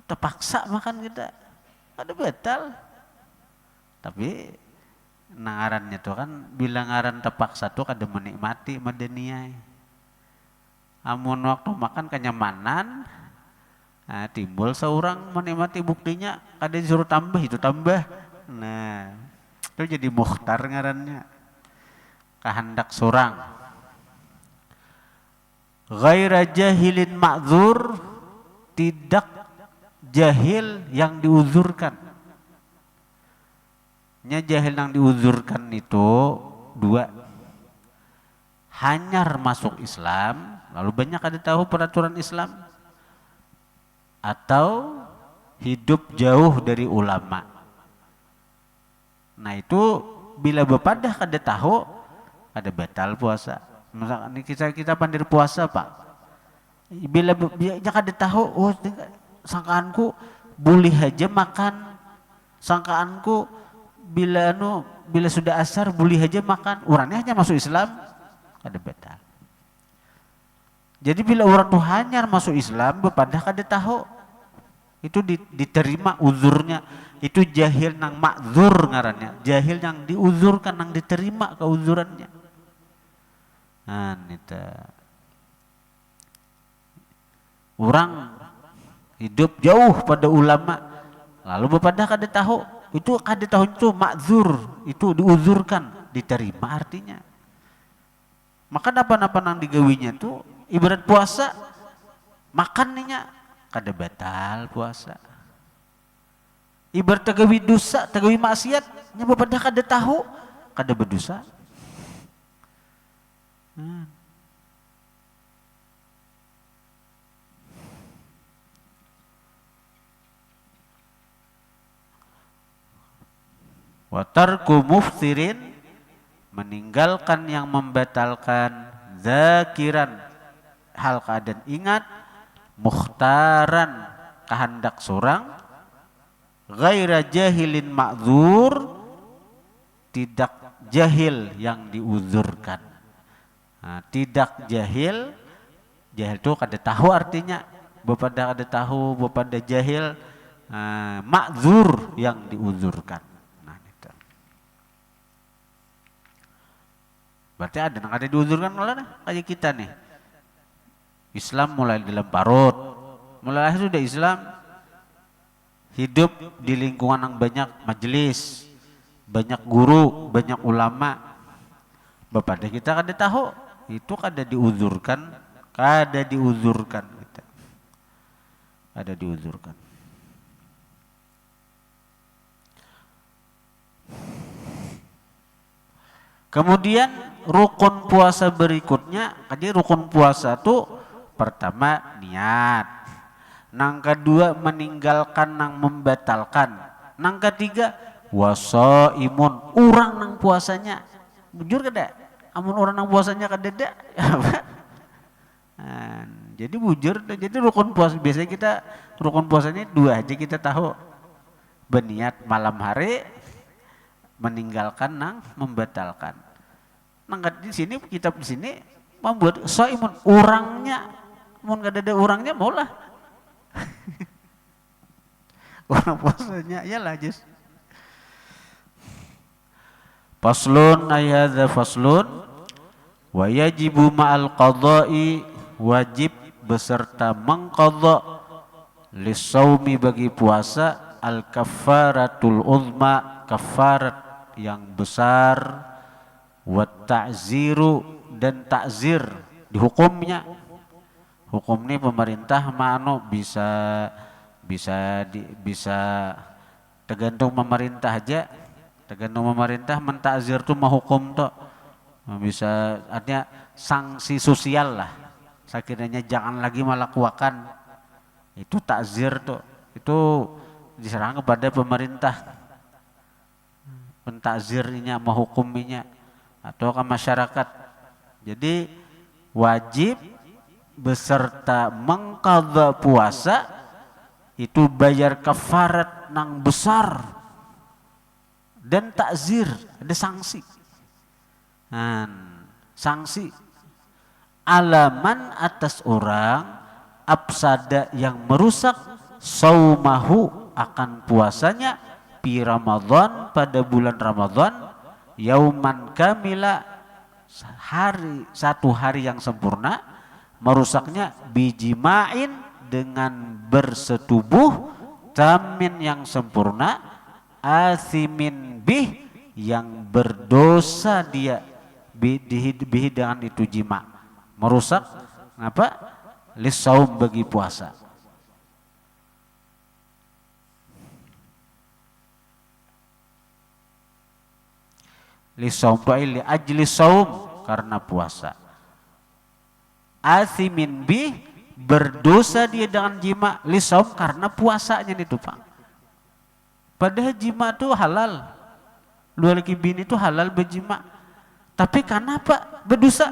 terpaksa makan kita. Ada batal. Tapi ngarannya tuh kan bila ngaran terpaksa tuh kada menikmati madaniai. Amun waktu makan kenyamanan, nah, timbul seorang menikmati buktinya kada disuruh tambah itu tambah. Nah, itu jadi mukhtar ngarannya. Kehendak seorang. Ghaira jahilin ma'dzur, tidak jahil yang diuzurkan. Nya jahil yang diuzurkan itu dua. Hanyar masuk Islam, lalu banyak ada tahu peraturan Islam, atau hidup jauh dari ulama. Nah itu bila bepadah kada tahu, kada batal puasa. Misalkan kita pandir puasa pak, bila kada tahu, oh sangkaanku boleh aja makan, sangkaanku bila sudah asar boleh aja makan, orangnya hanya masuk Islam, kada batal. Jadi bila orang tuh hanyar masuk Islam, bepadah kada tahu, itu diterima uzurnya, itu jahil nang makzur ngarannya, jahil yang diuzurkan, nang diterima keuzurannya. Nah, itu orang hidup jauh pada ulama, lalu bepadah kada tahu, itu kada tahu itu makzur, itu diuzurkan, diterima artinya. Maka apa-apa nang digawinya tuh ibarat puasa, makan ninya kada batal puasa. Ibarat tagawi dosa, tagawi maksiat, nya bepadah kada tahu, kada berdosa. Wa tarku muftirin, meninggalkan yang membatalkan, zakiran hal keadaan ingat, mukhtaran kehendak seorang, ghaira jahilin ma'dzur, tidak jahil yang diuzurkan. Nah, tidak jahil, jahil itu kada tahu artinya, bepada kada tahu, bepada jahil, ma'dzur yang diuzurkan. Berarti ada yang ada diuzurkan oleh kayak kita nih. Islam mulai dalam parut, mulai lahir sudah Islam, hidup di lingkungan yang banyak majelis, banyak guru, banyak ulama. Bapak kita kada tahu, itu kada diuzurkan, kada diuzurkan kita, kada diuzurkan. Kemudian rukun puasa berikutnya, jadi rukun puasa itu pertama niat, nang kedua meninggalkan nang membatalkan, nang ketiga wasaimun, urang nang puasanya. Bujur kada? Amun orang nang puasanya kada ada. Jadi bujur, jadi rukun puasa biasanya kita rukun puasanya dua aja kita tahu. Berniat malam hari, meninggalkan nang membatalkan. Nang di sini kitab di sini membuat shaimun, orangnya, mun kada ada orangnya maulah. Orang puasanya iyalah jus. Faslun ayadza faslun wa yajibu ma'al qadha'i, wajib beserta mengqadha, lisaumi bagi puasa, al kafaratul uzma, kafarat yang besar, wa ta'ziru dan ta'zir dihukumnya. Hukum ini pemerintah mano bisa tergantung pemerintah aja. Tergantung pemerintah mentakzir tuh menghukum tuh bisa, artinya sanksi sosial lah. Sekiranya jangan lagi melakukan itu takzir tuh, itu diserahkan kepada pemerintah pentakzirnya, menghukuminya atau ke masyarakat. Jadi wajib beserta mengqadha puasa itu bayar kafarat nang besar dan takzir, ada sanksi. Sanksi alaman atas orang afsada yang merusak saumahu akan puasanya pi Ramadan pada bulan Ramadan yauman kamila satu hari yang sempurna, merusaknya bijima'in dengan bersetubuh, tamin yang sempurna, asimin bih yang berdosa dia bihi dengan itu jima, merusak apa lisaum bagi puasa. Lisaum li ajli saum karena puasa. Asimin bih berdosa dia dengan jima lisaum karena puasanya itu Pak. Padahal jima itu halal. Dua laki bini itu halal berjima. Tapi kenapa berdosa?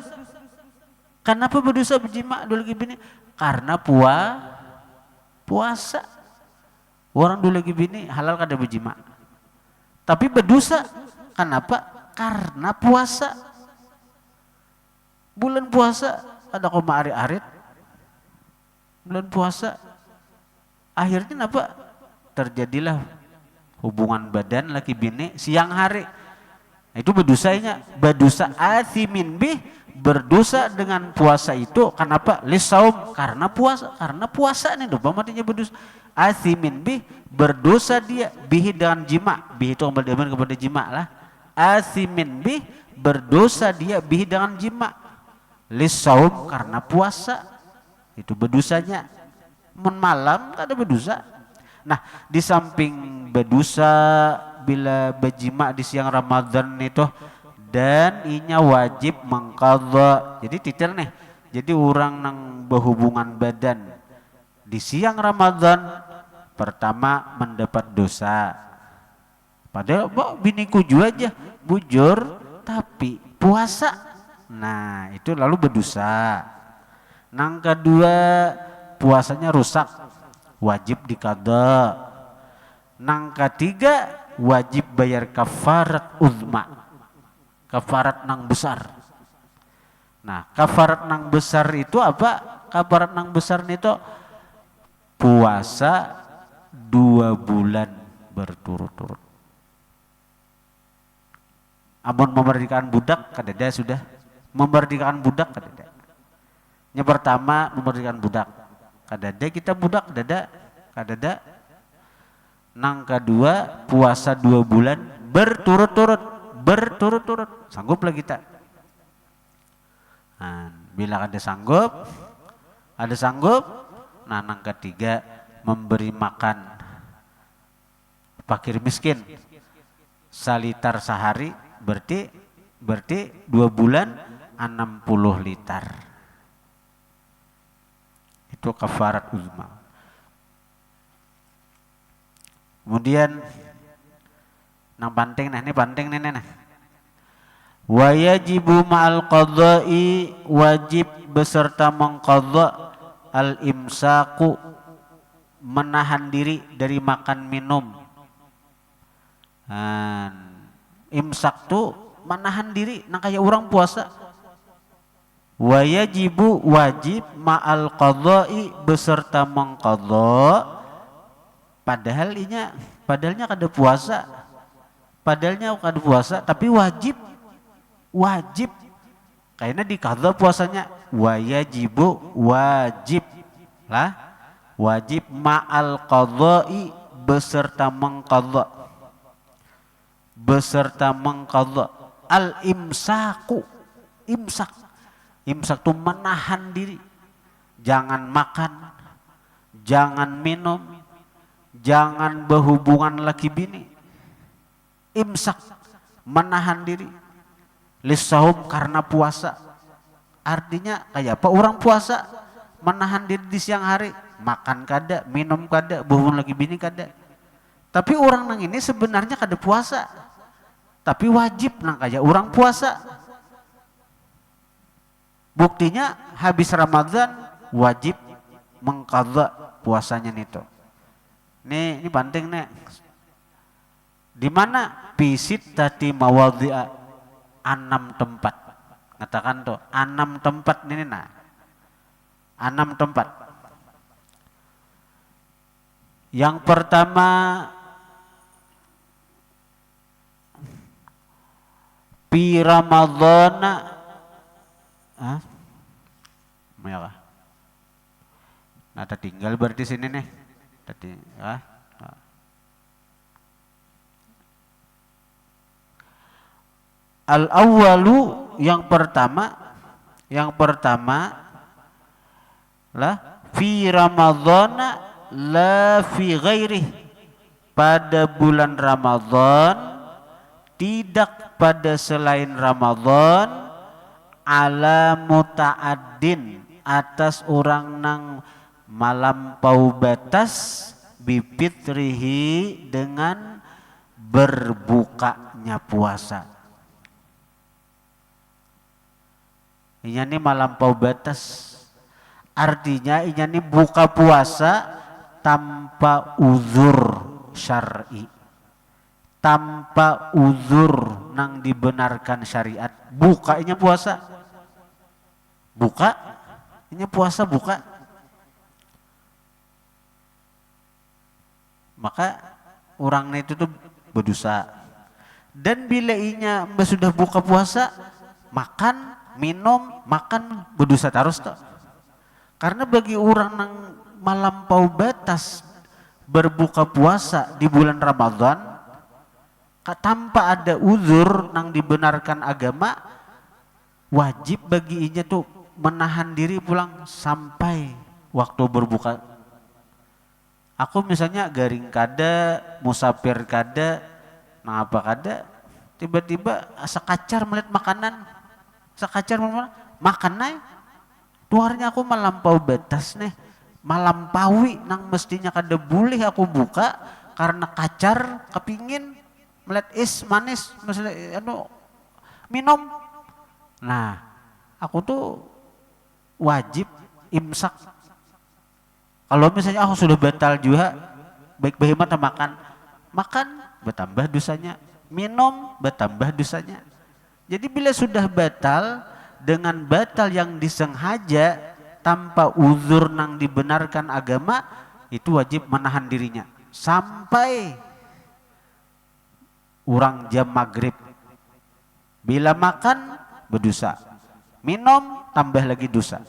Kenapa berdosa berjima dua laki bini? Karena puasa. Orang dua laki bini halal kada berjima. Tapi berdosa. Kenapa? Karena puasa. Bulan puasa ada koma arit-arit. Bulan puasa akhirnya apa? Terjadilah hubungan badan laki bini siang hari. Itu berdosanya, berdosa athimin bih, berdosa dengan puasa itu. Kenapa? Lisaum karena puasa nih doh matinya berdosa. Athimin bih, berdosa dia bihi dengan jima. Bih itu kembali kepada jima lah. Athimin bih, berdosa dia bihi dengan jima. Lisaum karena puasa. Itu berdosanya. Men malam kada berdosa. Nah, di samping berdosa bila berjima di siang Ramadan itu, dan inya wajib mengqadha. Jadi titir nih. Jadi orang nang berhubungan badan di siang Ramadan pertama mendapat dosa. Padahal biniku juga aja bujur tapi puasa. Nah, itu lalu berdosa. Nang kedua puasanya rusak, wajib dikada. Nang ketiga wajib bayar kafarat uzma, kafarat nang besar. Nah, kafarat nang besar itu apa? Kafarat nang besar itu puasa 2 bulan berturut-turut. Amun memerdekakan budak kadada sudah, memerdekakan budak kadada. Yang pertama memerdekakan budak, kadada kita budak kadada. Nang kedua puasa 2 bulan berturut-turut, sangguplah kita. Nah, bila ada sanggup, nah nang ketiga memberi makan fakir miskin salitar sehari, berarti 2 bulan 60 liter. Itu kafarat uzma. Kemudian nang penting nah, ini penting nih nah. Wa yajibu ma'al qadha'i, wajib beserta mengqadha al imsaku, menahan diri dari makan minum. Imsak tuh menahan diri nang kayak orang puasa. Wa yajibu, wajib ma'al qadha'i, beserta mengqadha. Padahalnya kada puasa. Padahal kada puasa tapi wajib. Kayaknya dikadha puasanya. Wa yajibu, wajib lah. Wajib ma'al qadha'i, beserta mengqadha. Al imsaku, imsak tuh menahan diri. Jangan makan, jangan minum, jangan berhubungan laki bini. Imsak, menahan diri. Lisahum karena puasa. Artinya kayak apa? Orang puasa menahan diri di siang hari, makan kada, minum kada, berhubungan laki bini kada. Tapi orang nang ini sebenarnya kada puasa, tapi wajib nang kayak orang puasa. Buktinya habis Ramadan wajib mengqadha puasanya itu. Ini penting nih. Di mana? Pisit tati mawadhi'a, 6 tempat. Ngatakan tuh 6 tempat ini nah. 6 tempat. Yang pertama fi Ramadhan, merah. Nah, tinggal berarti sini nih. Tadi, Al-awwalu yang pertama lah fi Ramadhan la fi ghairih, pada bulan Ramadan tidak pada selain Ramadan, ala muta'addin, atas orang nang malampau batas, bipitrihi, dengan berbukanya puasa. Inya ini malampau batas, artinya inya ini buka puasa tanpa uzur syar'i, tanpa uzur nang dibenarkan syariat. Buka inya puasa, buka inya puasa buka, maka orangnya itu tuh berdosa. Dan bila inya sudah buka puasa, makan minum makan berdosa terus toh. Karena bagi orang yang malampau batas berbuka puasa di bulan Ramadan tanpa ada uzur nang dibenarkan agama, wajib bagi inya tuh menahan diri pulang sampai waktu berbuka. Aku misalnya garing kada, musafir kada, nah apa kada, tiba-tiba sekacar melihat makanan, sekacar makan naik, tuarnya aku malampau batas nih, malampaui nang mestinya kada boleh aku buka karena kacar kepingin melihat es manis, misalnya minum. Nah, aku tuh wajib imsak. Kalau misalnya aku sudah batal juga, baik-baik mata makan bertambah dosanya, minum bertambah dosanya. Jadi bila sudah batal dengan batal yang disengaja tanpa uzur nang dibenarkan agama, itu wajib menahan dirinya sampai urang jam maghrib. Bila makan berdosa, minum tambah lagi dosa.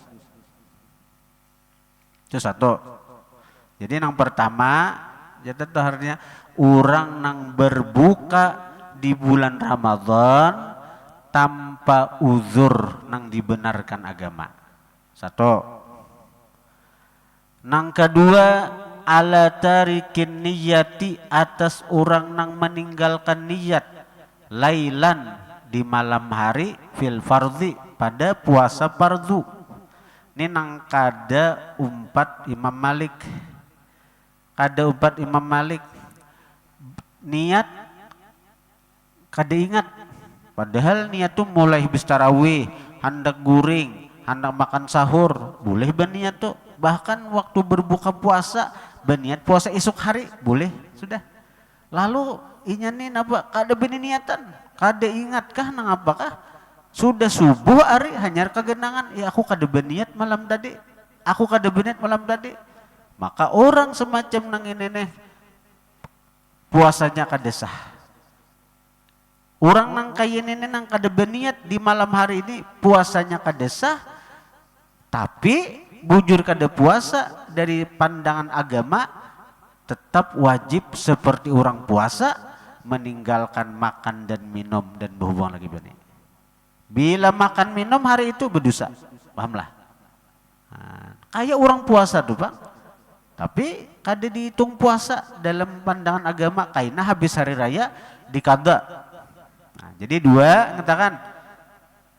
Itu satu. Jadi yang pertama, jadi artinya orang nang berbuka di bulan Ramadan tanpa uzur nang dibenarkan agama. Satu. Nang kedua, ala tarikin niyati, atas orang nang meninggalkan niat lailan, di malam hari, fil fardhi, pada puasa fardu. Ini nang kada umpat Imam Malik. Kada umpat Imam Malik. Niat kada ingat. Padahal niat tuh mulai habis tarawih, hendak guring, hendak makan sahur, boleh berniat tuh. Bahkan waktu berbuka puasa, berniat puasa esok hari, boleh, sudah. Lalu inya nih apa? Kada berniatan, kada ingatkah nang apakah? Sudah subuh hari hanyar kegenangan, ya aku kada berniat malam tadi, aku kada berniat malam tadi. Maka orang semacam nang ini nih, puasanya kada sah. Orang nang kaya ini nang kada berniat di malam hari ini puasanya kada sah, tapi bujur kada puasa dari pandangan agama tetap wajib seperti orang puasa, meninggalkan makan dan minum dan berhubungan lagi bani. Bila makan minum hari itu berdosa, pahamlah. Nah, kayak orang puasa tuh Pak, tapi kada dihitung puasa dalam pandangan agama, kaina habis hari raya dikada. Nah, jadi dua katakan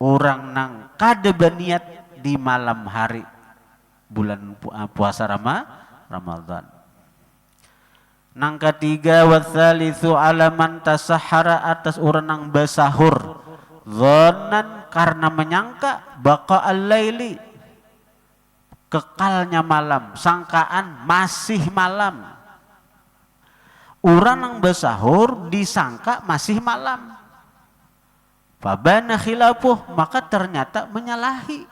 orang nang kada berniat di malam hari bulan puasa Ramadan. Nang ketiga, watsalitsu alaman tasahara, atas orang nang basahur dhannan, karena menyangka baqa al-laili, kekalnya malam, sangkaan masih malam. Orang nang basahur disangka masih malam. Fabana khilafuh, maka ternyata menyalahi.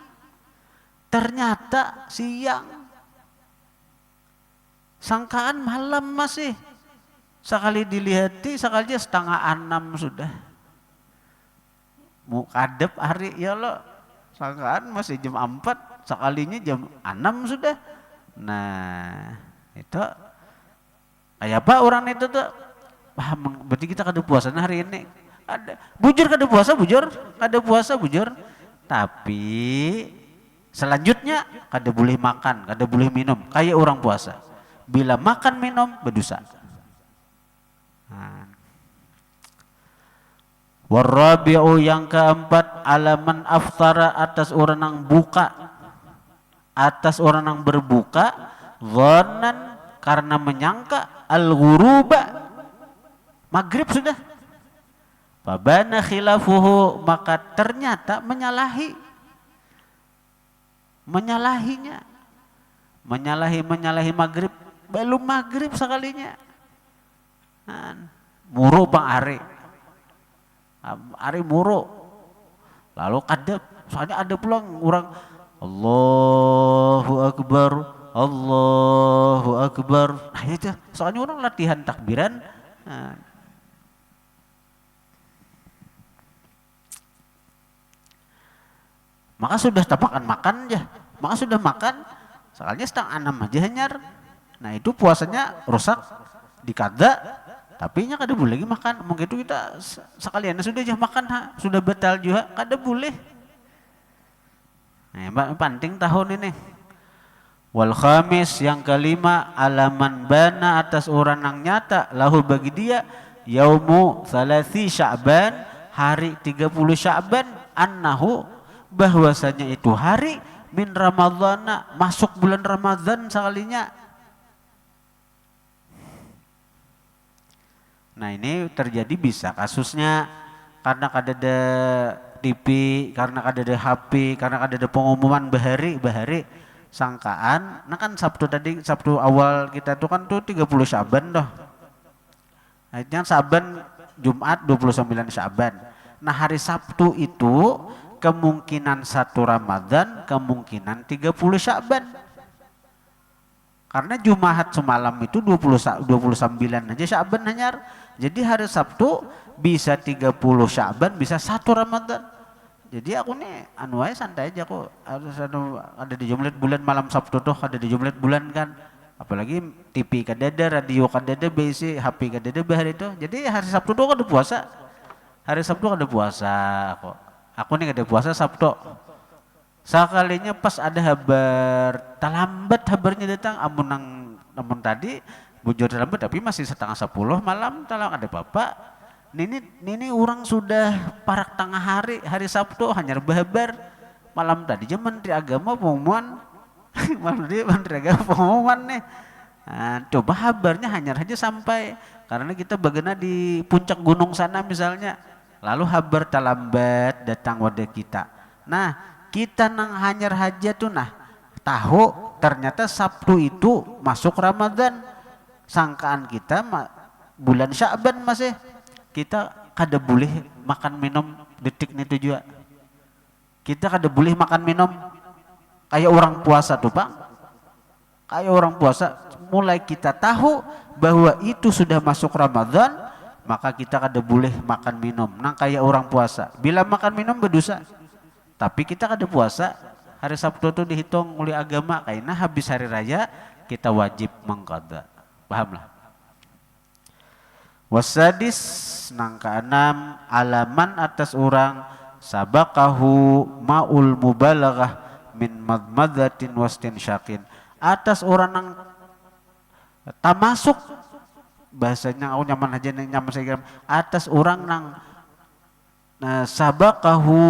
Ternyata siang. Sangkaan malam masih. Sekali dilihati, sekali 5:30 sudah. Mukadep hari ya lo. Sangkaan masih jam 4, sekalinya jam 6 sudah. Nah, itu kayak apa orang itu tuh? Wah, berarti kita kada puasa hari ini. Ada bujur kada puasa bujur, kada puasa bujur. Tapi selanjutnya kada boleh makan, kada boleh minum kayak orang puasa. Bila makan minum berdosa. Nah. Warabi'u yang keempat, alaman aftara, atas orang yang buka, atas orang yang berbuka, dhannan karena menyangka al-ghuruba, maghrib sudah. Fabana khilafuhu, maka ternyata menyalahinya, menyalahi maghrib, belum maghrib sekalinya. Muru bang Ari muru, lalu kadep, soalnya ada pulang orang Allahu Akbar, Allahu Akbar. Nah itu, soalnya orang latihan takbiran. Maka sudah tapakan makan aja, maka sudah makan, soalnya 5:30 aja hanyar. Nah itu puasanya rusak, dikada, tapi nya kada boleh lagi makan. Mungkin itu kita sekalian sudah aja makan, sudah batal juga, kada boleh. Nah, penting tahun ini. Wal khamis yang kelima, alaman bana, atas orang yang nyata lahu bagi dia yaumu 30 Sya'ban, hari 30 Sya'ban, annahu, bahwasanya itu hari min Ramadhana, masuk bulan Ramadan sekalinya. Nah ini terjadi bisa kasusnya karena kadada TV, karena kadada HP, karena kadada pengumuman bahari sangkaan. Nah kan Sabtu awal kita tuh kan tuh 30 Sya'ban doh. Akhirnya Sya'ban Jumat 29 Sya'ban. Nah hari Sabtu itu kemungkinan 1 Ramadan, kemungkinan 30 Sya'ban. Karena Jumat semalam itu 29 aja Sya'ban hanyar. Jadi hari Sabtu bisa 30 Sya'ban, bisa 1 Ramadan. Jadi aku nih anu aja santai aja kok. Ada di jumlah bulan malam Sabtu tuh, ada di jumlah bulan kan. Apalagi TV kadada, radio kadada, BC, HP kadada bahari itu. Jadi hari Sabtu tuh kada puasa. Hari Sabtu kada puasa kok. Aku nih kada puasa Sabtu. Sekalinya pas ada kabar terlambat, kabarnya datang, amun tadi bujur terlambat, tapi masih 9:30 malam talang ada bapak. Ini orang sudah parak tengah hari Sabtu hanya berhabar malam tadi aja Menteri Agama pengumuman. Menteri Agama pengumuman nih. Nah, coba kabarnya hanya saja sampai, karena kita bagaimana di puncak gunung sana misalnya, lalu kabar terlambat datang wadah kita. Nah kita nang hanyar haja tuh tahu ternyata Sabtu itu masuk Ramadan, sangkaan kita bulan Sya'ban masih, kita kada boleh makan minum detik itu juga. Kita kada boleh makan minum kayak orang puasa tuh Pak, kayak orang puasa. Mulai kita tahu bahwa itu sudah masuk Ramadan, maka kita kada boleh makan minum nang kayak orang puasa. Bila makan minum berdosa. Tapi kita kada puasa, hari Sabtu itu dihitung oleh agama, karena habis hari raya kita wajib mengqadha. Paham lah? Wasadis nang keenam, alaman atas orang sabaqahu ma'ul mubalaghah min madmadatin wastinsyakin, atas orang nang tamasuk, bahasanya aku nyaman aja nyaman saya, atas orang nang sabaqahu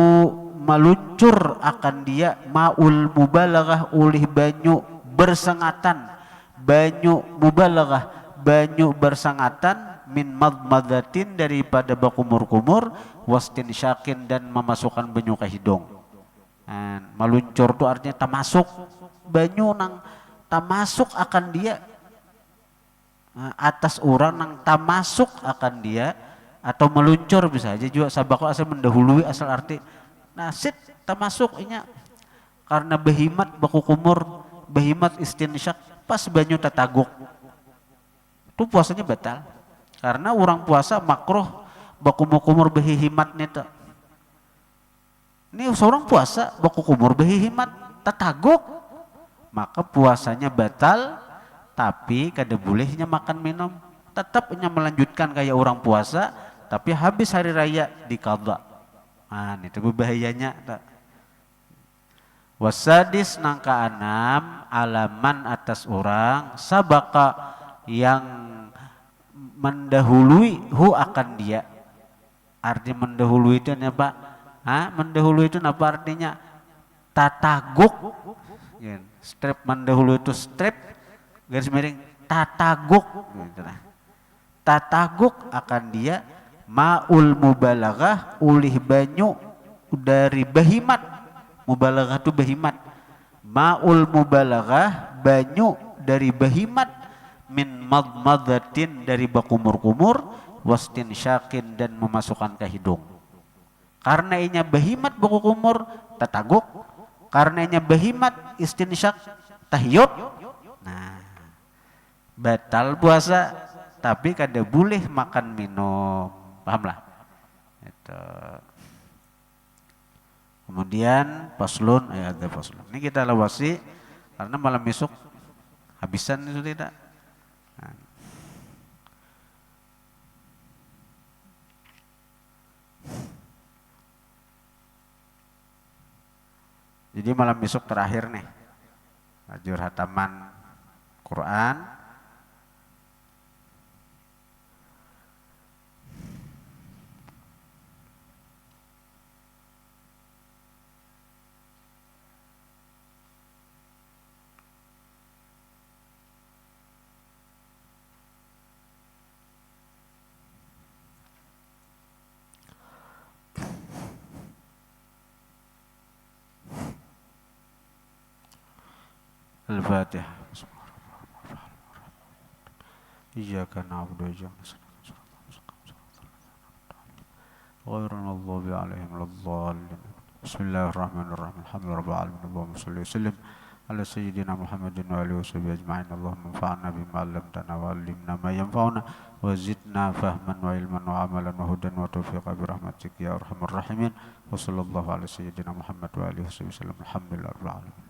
meluncur akan dia ma'ul mubalaghah ulih banyu bersengatan, banyu mubalaghah, banyu bersengatan, min madmadatin daripada bakumur-kumur, wastinsyakin dan memasukkan banyu ke hidung. Meluncur itu artinya tamasuk, banyu nang tamasuk akan dia, atas orang nang tamasuk akan dia atau meluncur bisa aja juga sabako asal mendahului asal arti nasid termasuk inya karena behimat baku kumur behimat istinsyak pas banyu tataguk itu puasanya batal karena orang puasa makruh baku kumur behimat nih. Ini seorang puasa baku kumur behimat tataguk maka puasanya batal tapi kada bolehnya makan minum tetap hanya melanjutkan kayak orang puasa tapi habis hari raya diqadha. Nah, itu bahayanya. Wasadis nangka anam alaman atas orang sabaka yang mendahului hu akan dia. Arti mendahului itu apa? Mendahului itu apa artinya? Tataguk. Strip mendahului itu strip garis miring tataguk. Tataguk akan dia ma'ul mubalaghah ulih banyu dari bahimat. Mubalaghah itu bahimat. Ma'ul mubalaghah banyu dari bahimat min madmadatin dari bakumur-kumur wastin syakin dan memasukkan ke hidung. Karena inya bahimat bakumur tataguk, karena inya bahimat istinsyak tahyut. Nah, batal puasa tapi kada boleh makan minum. Pahamlah? Itu. Kemudian faslun ada faslun. Ini kita lawasi karena malam besok habisan itu tidak. Nah. Jadi malam besok terakhir nih. Ajur hataman Quran. Al-Fatihah. Iyyaka na'budu wa iyyaka nasta'in. Ghairil maghdubi 'alaihim waladdallin. Bismillahirrahmanirrahim. Alhamdulillahirabbil alamin. Allahumma shalli wa sallim ala sayyidina Muhammadin wa alihi washabihi ajma'in. Allahumma anfa'na bima 'allamtana wa 'allimna ma yanfa'una wa zidna fahman wa ilman wa 'amalan wa hudan wa tawfiqan bi rahmatika ya arhamar rahimin. Wa sallallahu ala sayyidina Muhammad wa alihi washabihi wasallam. Alhamdulillahirabbil alamin.